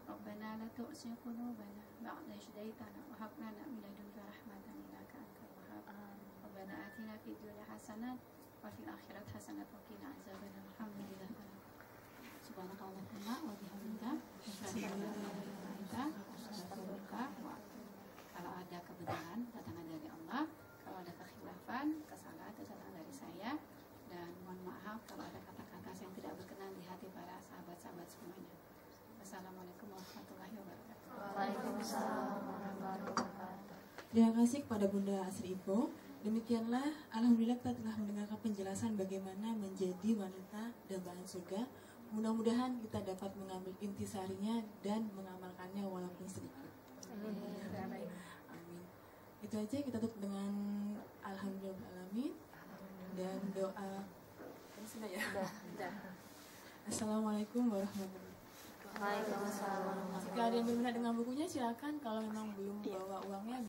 Rabbana la tu'si qulubana ba'da idh hadaytana wa hab lana min ladunka rahmatan innaka antal wahhab. Rabbana atina fid dunya hasanah wa fil akhirati hasanah wa qina azabannar. Alhamdulillah. Subhanakallahumma wa bihamdika asyhadu an la ilaha illa anta astaghfiruka wa atubu ilaik. Kalau ada kebenaran datangnya dari Allah, kalau ada kekhilafan, kesalahan dari saya, dan mohon maaf kalau ada kata-kata yang tidak berkenan di hati para sahabat-sahabat semuanya. Wassalamualaikum warahmatullahi wabarakatuh. Waalaikumsalam warahmatullahi wabarakatuh. Terima kasih kepada Bunda Asri Ivo. Demikianlah, alhamdulillah kita telah mendengarkan penjelasan bagaimana menjadi wanita dambaan surga. Mudah-mudahan kita dapat mengambil intisarinya dan mengamalkannya walaupun sedikit. Amin. Itu aja, kita tutup dengan alhamdulillah dan doa. Sudah ya? Sudah. Assalamualaikum warahmatullahi wabarakatuh. Waalaikumsalam warahmatullahi Jika ada yang berminat dengan bukunya silakan, kalau memang belum bawa uangnya